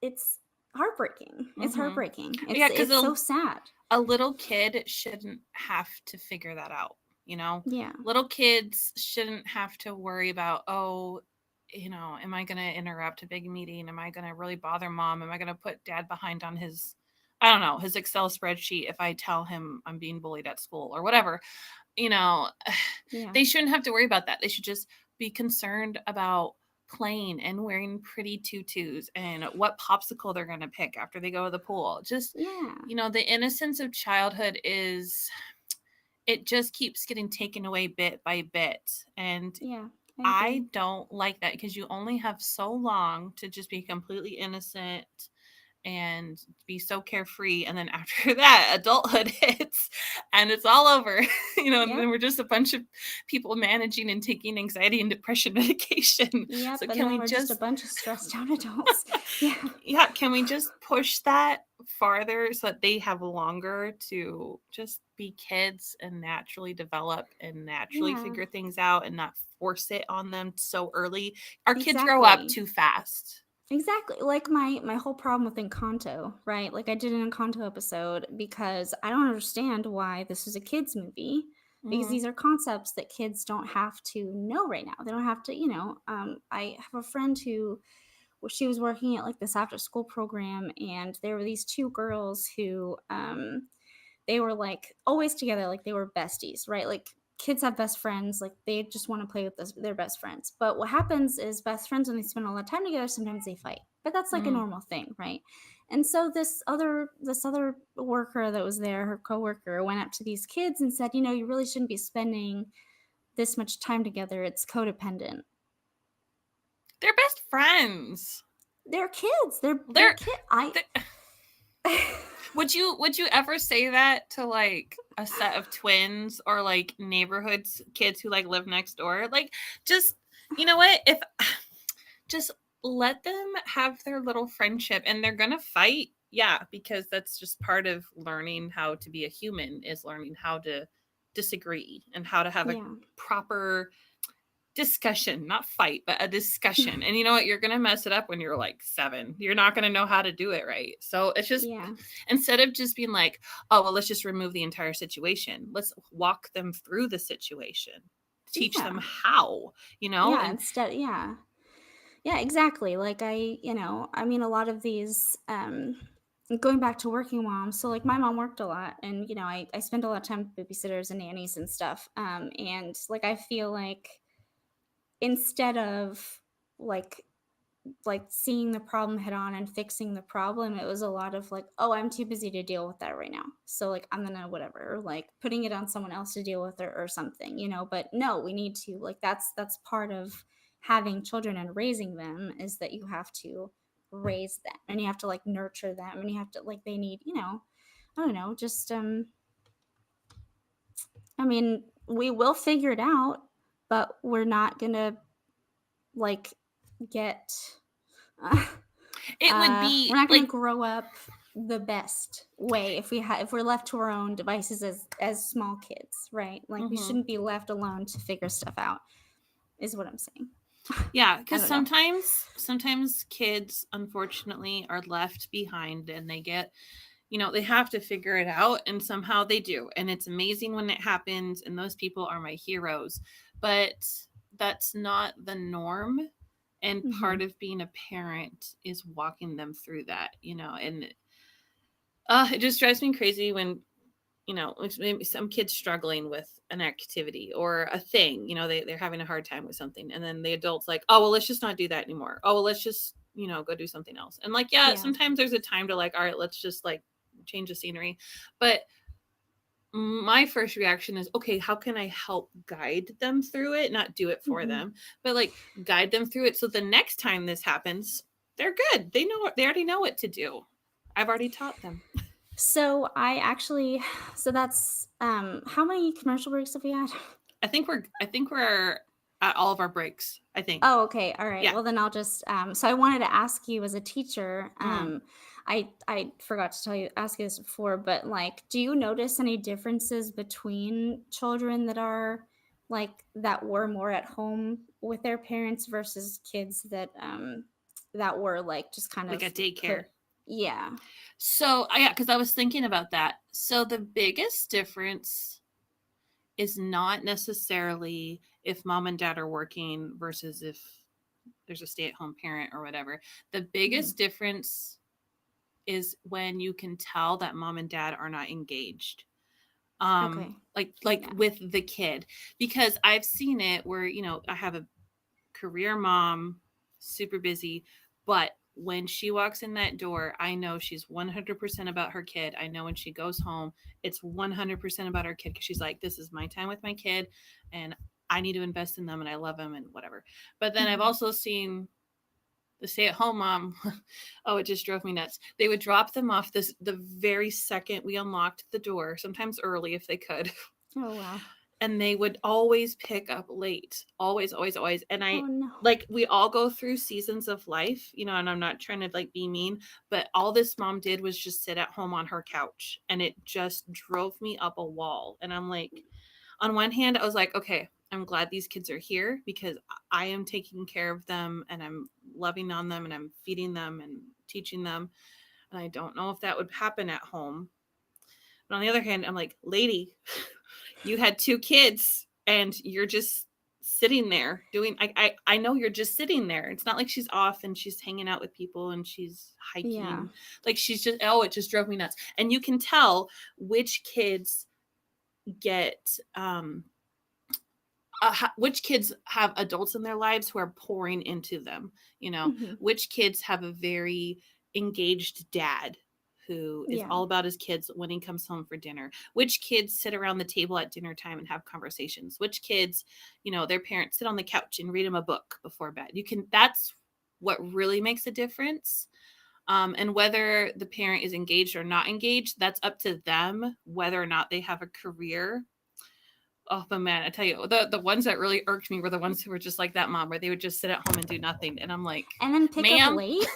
it's heartbreaking. It's Mhm. heartbreaking. Yeah, It's because it's so sad. a little kid shouldn't have to figure that out, you know? Yeah. Little kids shouldn't have to worry about, oh, am I going to interrupt a big meeting? Am I going to really bother mom? Am I going to put dad behind on his, I don't know, his Excel spreadsheet if I tell him I'm being bullied at school or whatever? You know, Yeah. they shouldn't have to worry about that. They should just be concerned about playing and wearing pretty tutus and what popsicle they're going to pick after they go to the pool. Just, Yeah. the innocence of childhood it just keeps getting taken away bit by bit. And Yeah. I I agree. don't like that because you only have so long to just be completely innocent and be so carefree. And then after that, adulthood hits and it's all over, and Yep. then we're just a bunch of people managing and taking anxiety and depression medication. Yep, So and can then we we're just a just, bunch of stressed out adults. Yeah. yeah, can we just push that farther so that they have longer to just be kids and naturally develop and naturally Yeah. figure things out and not force it on them so early? Our kids grow up Exactly. too fast. Exactly. Like my whole problem with Encanto, right? Like I did an Encanto episode because I don't understand why this is a kids movie because Mm-hmm. these are concepts that kids don't have to know right now. They don't have to, I have a friend who well, she was working at like this after school program and there were these two girls who they were like always together, like they were besties, right? Like kids have best friends, like they just want to play with their best friends. But what happens is best friends when they spend a lot of time together, sometimes they fight. But that's like a Mm-hmm. normal thing, right? And so this other worker that was there, her coworker, went up to these kids and said, you really shouldn't be spending this much time together. It's codependent. They're best friends. They're kids. They're They're, kid. they're would you ever say that to like a set of twins or like neighborhoods kids who like live next door? Like just you know what? If just let them have their little friendship and they're gonna fight. Yeah, because that's just part of learning how to be a human is learning how to disagree and how to have a Yeah. proper discussion, not fight, but a discussion. And you know what? You're going to mess it up when you're like 7. You're not going to know how to do it right. So it's just Yeah. instead of just being like, oh, well, let's just remove the entire situation, let's walk them through the situation, teach them Yeah. how, Yeah. and Instead, yeah. Yeah, exactly. Like I mean a lot of these going back to working moms, so like my mom worked a lot and I spend a lot of time with babysitters and nannies and stuff. And like I feel like instead of like seeing the problem head on and fixing the problem, it was a lot of like, oh, I'm too busy to deal with that right now. So like I'm gonna whatever, or like putting it on someone else to deal with or something. But no, we need to like that's part of having children and raising them is that you have to raise them and you have to like nurture them and you have to like they need, I don't know, just I mean, we will figure it out, but we're not gonna like get it would we're be not going to like grow up the best way if we're left to our own devices as small kids, right? Like we mhm. shouldn't be left alone to figure stuff out. Is what I'm saying. Yeah, I because don't know. sometimes kids unfortunately are left behind and they get they have to figure it out and somehow they do. And it's amazing when it happens. And those people are my heroes. But that's not the norm. And Hmm. part of being a parent is walking them through that, and it just drives me crazy when, maybe some kids struggling with an activity or a thing, they're having a hard time with something. And then the adult's like, oh, well, let's just not do that anymore. Oh, well, let's just, go do something else. And like, yeah, Yeah. sometimes there's a time to like, all right, let's just like change the scenery. But my first reaction is, okay, how can I help guide them through it? Not do it for Hmm. them, but like guide them through it. So the next time this happens, they're good. They already know what to do. I've already taught them. So I actually, so that's how many commercial breaks have we had? I think we're at all of our breaks. I think. Oh, okay. All right. Yeah. Well, then I'll just so I wanted to ask you as a teacher, Mm. I forgot to ask you this before, but like do you notice any differences between children that are like that were more at home with their parents versus kids that were like just kind Like of a put. daycare. Yeah. So, yeah, because I was thinking about that. So, the biggest difference is not necessarily if mom and dad are working versus if there's a stay at home parent or whatever. The Hmm. biggest difference is when you can tell that mom and dad are not engaged. Okay. Like Yeah. with the kid, because I've seen it where, I have a career mom, super busy, but when she walks in that door, I know she's 100% about her kid. I know when she goes home, it's 100% about her kid, because she's like, this is my time with my kid and I need to invest in them and I love them and whatever. But then I've Hmm. also seen the stay-at-home mom. Oh, it just drove me nuts. They would drop them off the very second we unlocked the door, sometimes early if they could. Oh wow. And they would always pick up late. Always, always, always. And Oh I, no. like, we all go through seasons of life, and I'm not trying to like be mean, but all this mom did was just sit at home on her couch, and it just drove me up a wall. And I'm like, on one hand, I was like, okay, I'm glad these kids are here because I am taking care of them and I'm loving on them and I'm feeding them and teaching them. And I don't know if that would happen at home. But on the other hand, I'm like, lady, you had two kids and you're just sitting there doing, I know you're just sitting there. It's not like she's off and she's hanging out with people and she's Yeah. hiking. Like she's just, oh, it just drove me nuts. And you can tell which kids get which kids have adults in their lives who are pouring into them, Hmm. which kids have a very engaged dad who is Yeah. all about his kids when he comes home for dinner, which kids sit around the table at dinner time and have conversations, which kids, their parents sit on the couch and read them a book before bed. That's what really makes a difference. And whether the parent is engaged or not engaged, that's up to them, whether or not they have a career. Oh, but man, I tell you, the ones that really irked me were the ones who were just like that mom, where they would just sit at home and do nothing. And I'm like, And then pick up ma'am, late.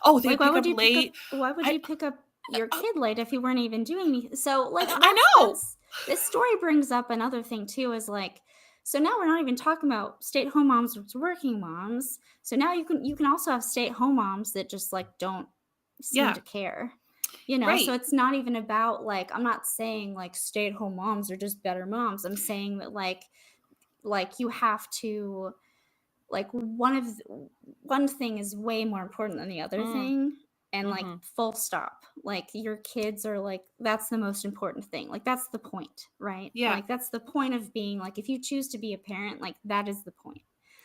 oh, they Like would why pick would up you pick up late. why would I, you pick up your uh, kid late if you weren't even doing anything? So like I that's know. that's this story brings up another thing too is like so now we're not even talking about stay-at-home moms versus working moms. So now you can also have stay-at-home moms that just like don't seem Yeah, to care. You know, so right. it's not even about like I'm not saying like stay-at-home moms are just better moms. I'm saying that like you have to like one thing is way more important than the other Mm, thing and like mm-hmm. full stop. Like your kids are like that's the most important thing. Like that's the point, right? Yeah, Like that's the point of being like if you choose to be a parent, like that is the point.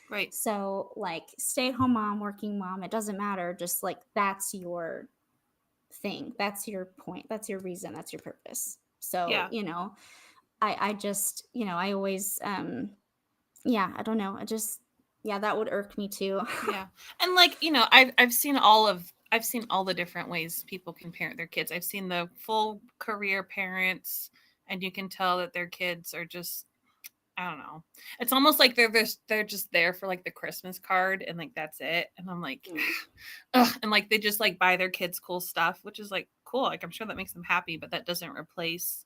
right. So like stay-at-home mom, working mom, it doesn't matter, just like that's your thing. That's your point. That's your reason, that's your purpose. So, Yeah, I just, I always yeah, I don't know. I just yeah, that would irk me too. yeah. And like, I've seen all the different ways people can parent their kids. I've seen the full career parents, and you can tell that their kids are just, I don't know. It's almost like they're just there for like the Christmas card and like that's it. And I'm like, Mm. ugh. And like they just like buy their kids cool stuff, which is like cool. Like I'm sure that makes them happy, but that doesn't replace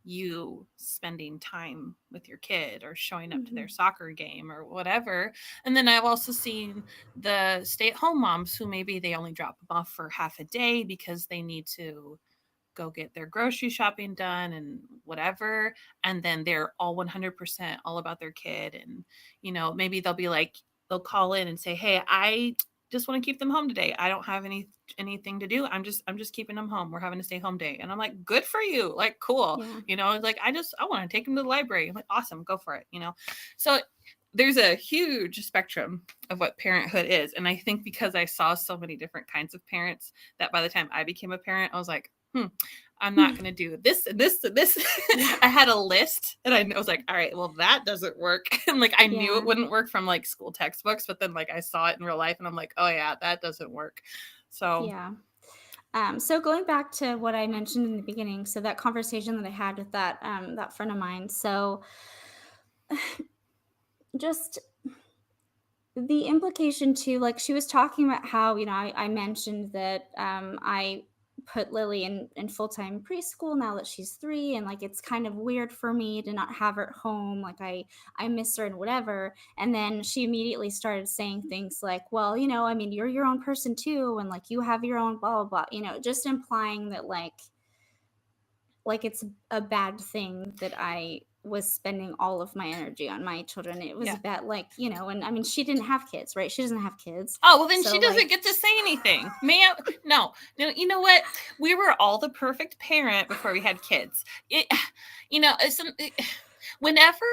you spending time with your kid or showing up to their Mhm. soccer game or whatever. And then I've also seen the stay-at-home moms who maybe they only drop them off for half a day because they need to go get their grocery shopping done and whatever, and then they're all 100% all about their kid. And maybe they'll call in and say, hey, I just want to keep them home today. I don't have anything to do. I'm just keeping them home. We're having a stay home day. And I'm like, good for you. Like, cool. Yeah. Like I want to take them to the library. I'm like, awesome, go for it. So there's a huge spectrum of what parenthood is. And I think because I saw so many different kinds of parents, that by the time I became a parent, I was like, I'm not going to do this and this and this. Yeah. I had a list and I was like, all right, well, that doesn't work. And like, I knew it Yeah. wouldn't work from like school textbooks, but then like I saw it in real life and I'm like, oh yeah, that doesn't work. So, Yeah. So going back to what I mentioned in the beginning, so that conversation that I had with that friend of mine. So just the implication too, like she was talking about how, I mentioned that I put Lily in full-time preschool now that she's 3, and like it's kind of weird for me to not have her at home. Like I miss her and whatever. And then she immediately started saying things like, well, I mean, you're your own person too, and like you have your own blah blah blah, just implying that like it's a bad thing that I was spending all of my energy on my children. It was Yeah. about like, and I mean, she didn't have kids, right? She doesn't have kids. Oh, well, then So she doesn't like, get to say anything. Ma'am, no. You know what? We were all the perfect parent before we had kids. Whenever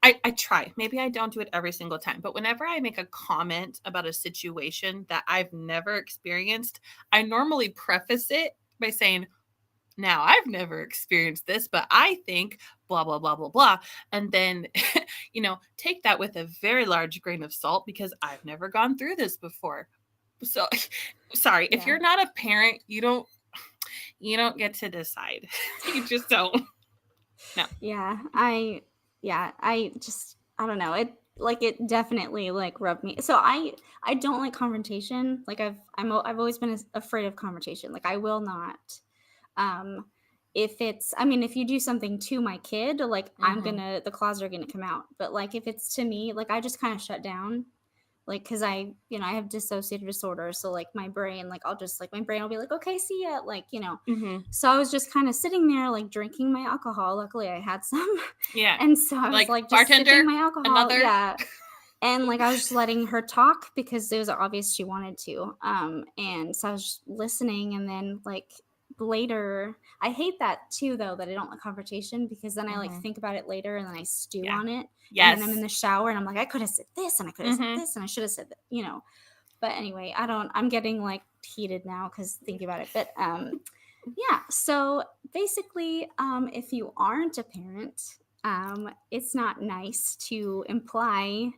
I try, maybe I don't do it every single time, but whenever I make a comment about a situation that I've never experienced, I normally preface it by saying, now, I've never experienced this, but I think blah, blah, blah, blah, blah. And then, take that with a very large grain of salt because I've never gone through this before. So, sorry, if you're not a parent, you don't get to decide. You just don't. No. Yeah, I don't know. It definitely like rubbed me. So I don't like confrontation. Like I've always been afraid of confrontation. Like I will not. Um if it's, I mean, if you do something to my kid, like the claws are gonna come out. But like if it's to me, like I just kind of shut down. Like because I have dissociative disorder, so like my brain, like I'll just like my brain will be like, okay, see ya, like so I was just kind of sitting there like drinking my alcohol. Luckily I had some. Yeah. And so I was like just bartender, sipping my alcohol. another. Yeah. And like I was just letting her talk because it was obvious she wanted to. And so I was just listening, and then like later, I hate that too though, that I don't like confrontation, because then I like think about it later and then I stew on it. Yes. And then I'm in the shower and I'm like, I could have said this and I could have said this and I should have said that, But anyway, I'm getting like heated now because thinking about it. But yeah, so basically, if you aren't a parent, it's not nice to imply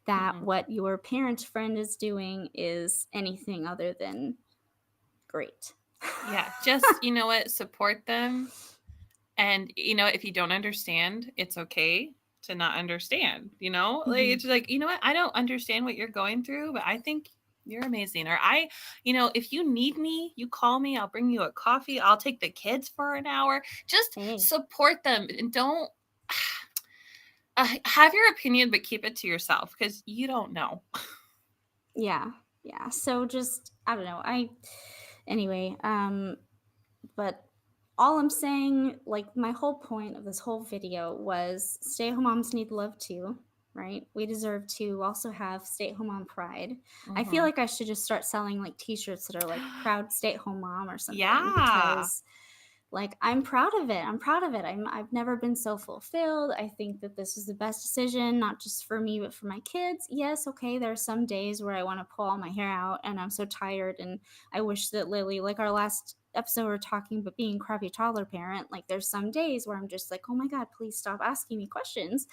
that what your parent friend is doing is anything other than great. Yeah, just, support them. And, if you don't understand, it's okay to not understand, Like, it's like, you know what? I don't understand what you're going through, but I think you're amazing. Or if you need me, you call me, I'll bring you a coffee. I'll take the kids for an hour. Just support them and don't have your opinion, but keep it to yourself because you don't know. Yeah. So just, I don't know. Anyway, but all I'm saying, like my whole point of this whole video was stay-at-home moms need love too, right? We deserve to also have stay-at-home mom pride. I feel like I should just start selling like t-shirts that are like proud stay-at-home mom or something. Yeah. Because like I'm proud of it. I've never been so fulfilled. I think that this is the best decision, not just for me, but for my kids. Yes, okay, there are some days where I want to pull all my hair out and I'm so tired, and I wish that Lily, like our last episode we were talking about being a crappy toddler parent, like there's some days where I'm just like, oh my God, please stop asking me questions.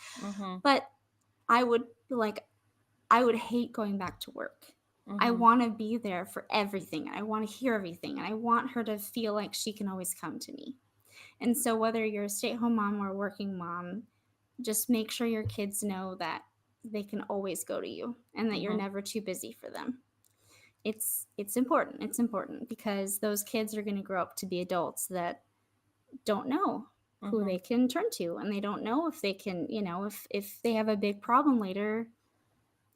But I would hate going back to work. I want to be there for everything. I want to hear everything. And I want her to feel like she can always come to me. And so, whether you're a stay at home mom or a working mom, just make sure your kids know that they can always go to you and that you're never too busy for them. It's important. It's important because those kids are going to grow up to be adults that don't know who they can turn to, and they don't know if they can, if they have a big problem later.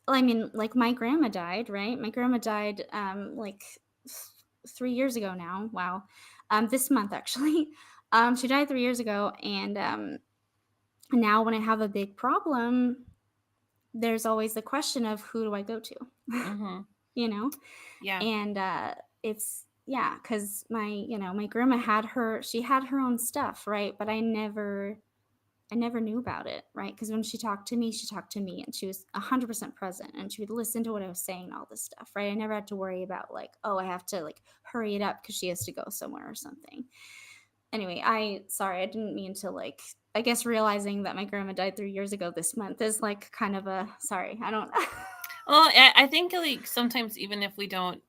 Well, I mean, like my grandma died, right? My grandma died like 3 years ago now. Wow. This month actually. She died 3 years ago, and now when I have a big problem, there's always the question of who do I go to? Yeah. And it's because my grandma she had her own stuff, right? But I never knew about it, right? Because when she talked to me, and she was 100% present, and she would listen to what I was saying, all this stuff, right? I never had to worry about like, oh, I have to like hurry it up because she has to go somewhere or something. Anyway, I didn't mean to like, I guess realizing that my grandma died 3 years ago this month is like kind of a, sorry, I don't. Well, I think like sometimes even if we don't,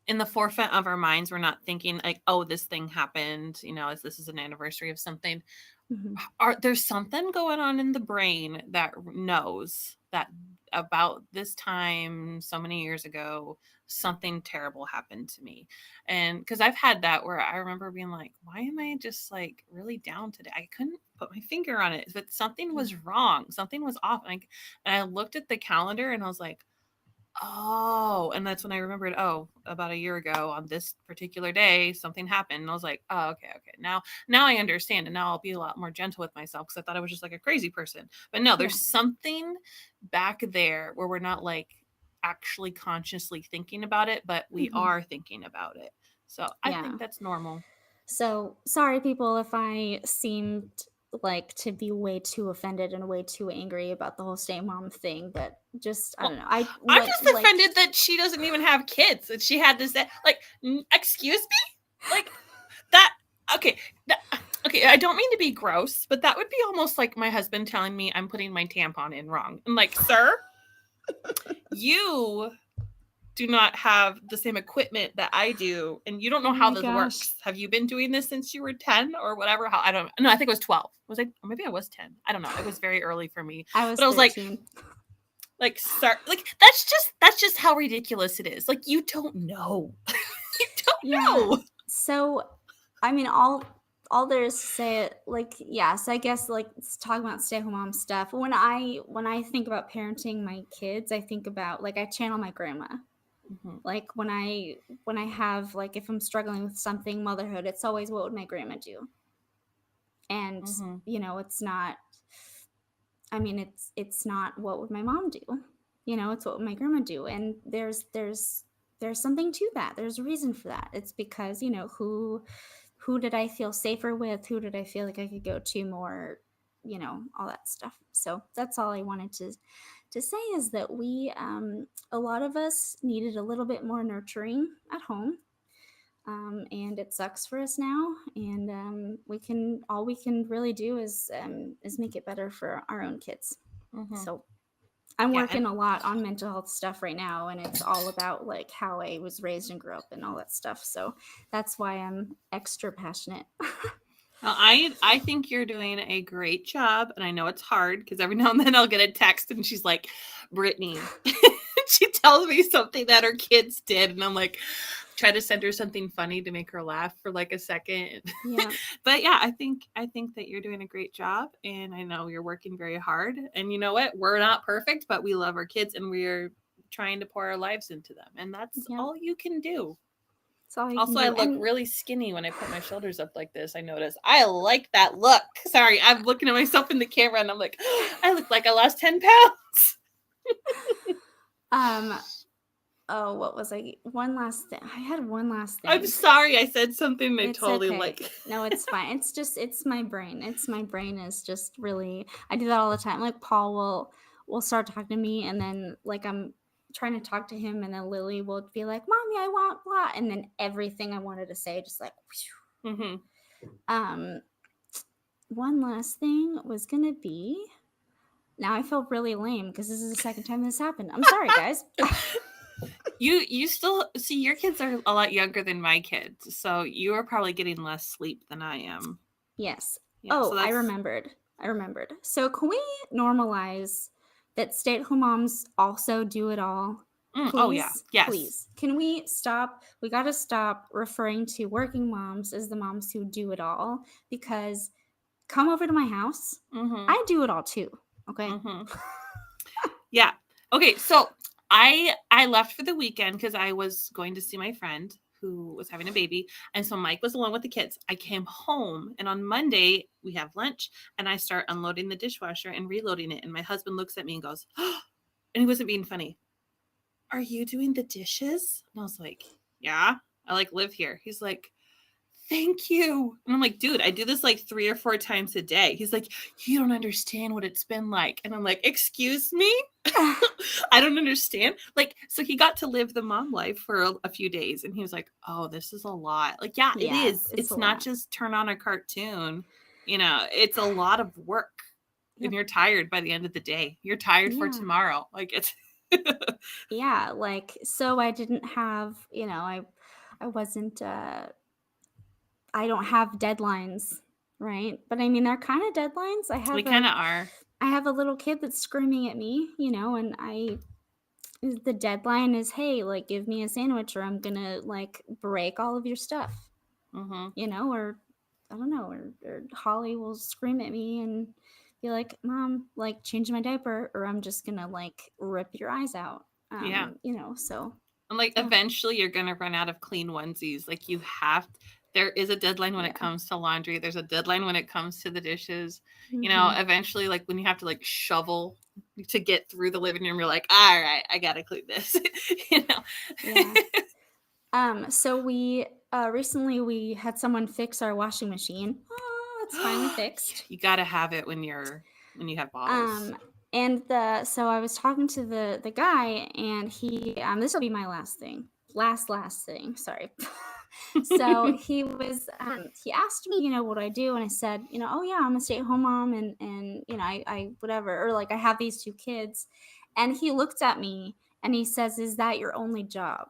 in the forefront of our minds, we're not thinking like, oh, this thing happened, as this is an anniversary of something. There's something going on in the brain that knows that about this time so many years ago, something terrible happened to me. And because I've had that where I remember being like, why am I just like really down today? I couldn't put my finger on it, but something was wrong. Something was off. And I looked at the calendar and I was like, oh, and that's when I remembered, oh, about a year ago on this particular day, something happened. And I was like, oh, okay. Now I understand. And now I'll be a lot more gentle with myself because I thought I was just like a crazy person. But no, there's something back there where we're not like actually consciously thinking about it, but we are thinking about it. So I think that's normal. So sorry, people, if I seemed like to be way too offended and way too angry about the whole stay mom thing, but just I don't know. I'm just offended that she doesn't even have kids. That she had this, like, excuse me, like that. Okay, okay. I don't mean to be gross, but that would be almost like my husband telling me I'm putting my tampon in wrong. I'm like, sir, you do not have the same equipment that I do, and you don't know how this works. Have you been doing this since you were 10 or whatever? How I don't know. I think it was 12. Was I? Or maybe I was 10. I don't know. It was very early for me. I was 13. Like, sir, like that's just how ridiculous it is. Like, you don't know. You don't know. So, I mean, all there is to say, like, so I guess, like, let's talk about stay-at-home mom stuff. When I think about parenting my kids, I think about, like, I channel my grandma. Like, when I have, like, if I'm struggling with something, motherhood, it's always, what would my grandma do? And, it's not, I mean, it's not what would my mom do? It's what would my grandma do? And there's something to that. There's a reason for that. It's because, who did I feel safer with? Who did I feel like I could go to more, all that stuff. So that's all I wanted to say, is that we, a lot of us needed a little bit more nurturing at home. And it sucks for us now. And all we can really do is make it better for our own kids. So I'm working a lot on mental health stuff right now, and it's all about like how I was raised and grew up and all that stuff. So that's why I'm extra passionate. Well, I think you're doing a great job, and I know it's hard because every now and then I'll get a text and she's like, Brittany, she tells me something that her kids did, and I'm like, try to send her something funny to make her laugh for like a second. Yeah. But yeah, I think that you're doing a great job, and I know you're working very hard. And you know what? We're not perfect, but we love our kids, and we're trying to pour our lives into them, and that's all you can do. Also, I look really skinny when I put my shoulders up like this. I notice. I like that look. Sorry, I'm looking at myself in the camera and I'm like, I look like I lost 10 pounds. Oh, what was I? One last thing. I had one last thing. I'm sorry, I said something I totally like. No, it's fine. It's my brain. My brain is just really. I do that all the time. Like Paul will start talking to me, and then like I'm trying to talk to him, and then Lily will be like, "Mommy, I want blah," and then everything I wanted to say just like. One last thing was gonna be. Now I feel really lame because this is the second time this happened. I'm sorry, guys. You still see, your kids are a lot younger than my kids, so you are probably getting less sleep than I am. Yes. Yeah, so I remembered. So can we normalize that stay-at-home moms also do it all? Please, oh yeah, yes. Please. Can we stop? We got to stop referring to working moms as the moms who do it all, because come over to my house. I do it all too. Okay. Yeah. Okay. So I left for the weekend because I was going to see my friend who was having a baby. And so Mike was alone with the kids. I came home, and on Monday we have lunch, and I start unloading the dishwasher and reloading it. And my husband looks at me and goes, oh, and he wasn't being funny, are you doing the dishes? And I was like, yeah, I like live here. He's like, thank you. And I'm like, dude, I do this like 3 or 4 times a day. He's like, you don't understand what it's been like. And I'm like, excuse me? I don't understand. Like, so he got to live the mom life for a few days, and he was like, oh, this is a lot. Like, yeah, it is. It's not just turn on a cartoon. It's a lot of work. Yep. And you're tired by the end of the day. You're tired for tomorrow. Like, it's yeah, like, so I didn't have, I wasn't I don't have deadlines, right? But I mean, they're kind of deadlines. We kind of are. I have a little kid that's screaming at me, and the deadline is, hey, like, give me a sandwich or I'm gonna like break all of your stuff, Mhm. or I don't know, or Holly will scream at me and be like, Mom, like, change my diaper or I'm just gonna like rip your eyes out. Yeah. So And like yeah. eventually you're gonna run out of clean onesies. Like there is a deadline when it Yeah. comes to laundry. There's a deadline when it comes to the dishes. Mm-hmm. Eventually, like when you have to like shovel to get through the living room, you're like, all right, I gotta clean this. you know. Yeah. So we recently we had someone fix our washing machine. Oh, it's finally fixed. You gotta have it when you have bottles. Um, and so I was talking to the guy, and he this will be my last thing, last thing. Sorry. So he asked me, what I do, and I said, oh yeah, I'm a stay-at-home mom, and I whatever, or like I have these 2 kids, and he looked at me and he says, "Is that your only job?"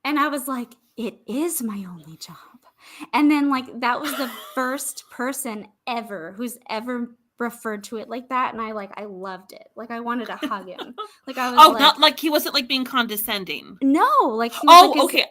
And I was like, it is my only job. And then, like, that was the first person ever who's ever referred to it like that. And I loved it. Like, I wanted to hug him. Like, I was Oh, like, not like he wasn't like being condescending. no, like, he was like, Oh, okay.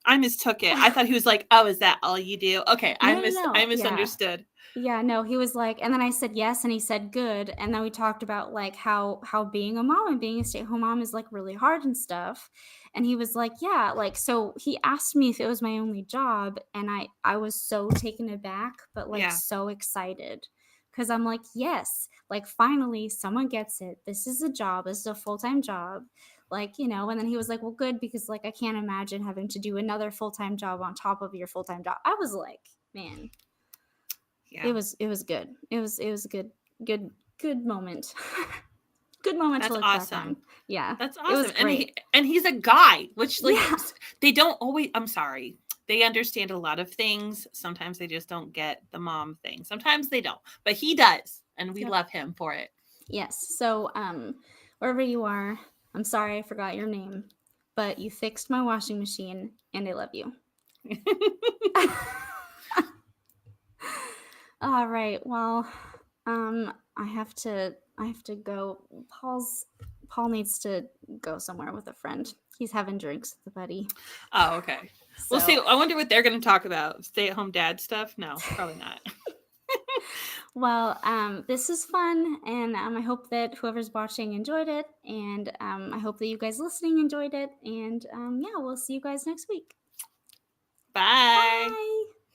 I mistook it. I thought he was like, "Oh, is that all you do?" Okay, no, no, I no. Yeah. misunderstood. Yeah, no, he was like, and then I said yes, and he said good, and then we talked about like how being a mom and being a stay-at-home mom is like really hard and stuff. And he was like, yeah, like, so he asked me if it was my only job, and I was so taken aback, but like Yeah. so excited. Cause I'm like, yes, like finally someone gets it. This is a job, this is a full-time job. Like, and then he was like, well, good, because like I can't imagine having to do another full-time job on top of your full-time job. I was like, man, Yeah. it was good. It was a good moment. Good moment to That's look back on. awesome. Yeah. That's It was awesome. great. And he's a guy, which like Yeah. they don't always I'm sorry. They understand a lot of things. Sometimes they just don't get the mom thing. Sometimes they don't. But he does, and we Yep. love him for it. Yes. So, wherever you are, I'm sorry I forgot your name, but you fixed my washing machine and I love you. All right. Well, I have to go. Paul needs to go somewhere with a friend. He's having drinks with a buddy. Oh, okay. We'll see. So, I wonder what they're going to talk about. Stay-at-home dad stuff? No, probably not. well, this is fun, and I hope that whoever's watching enjoyed it, and I hope that you guys listening enjoyed it, and yeah, we'll see you guys next week. Bye. Bye.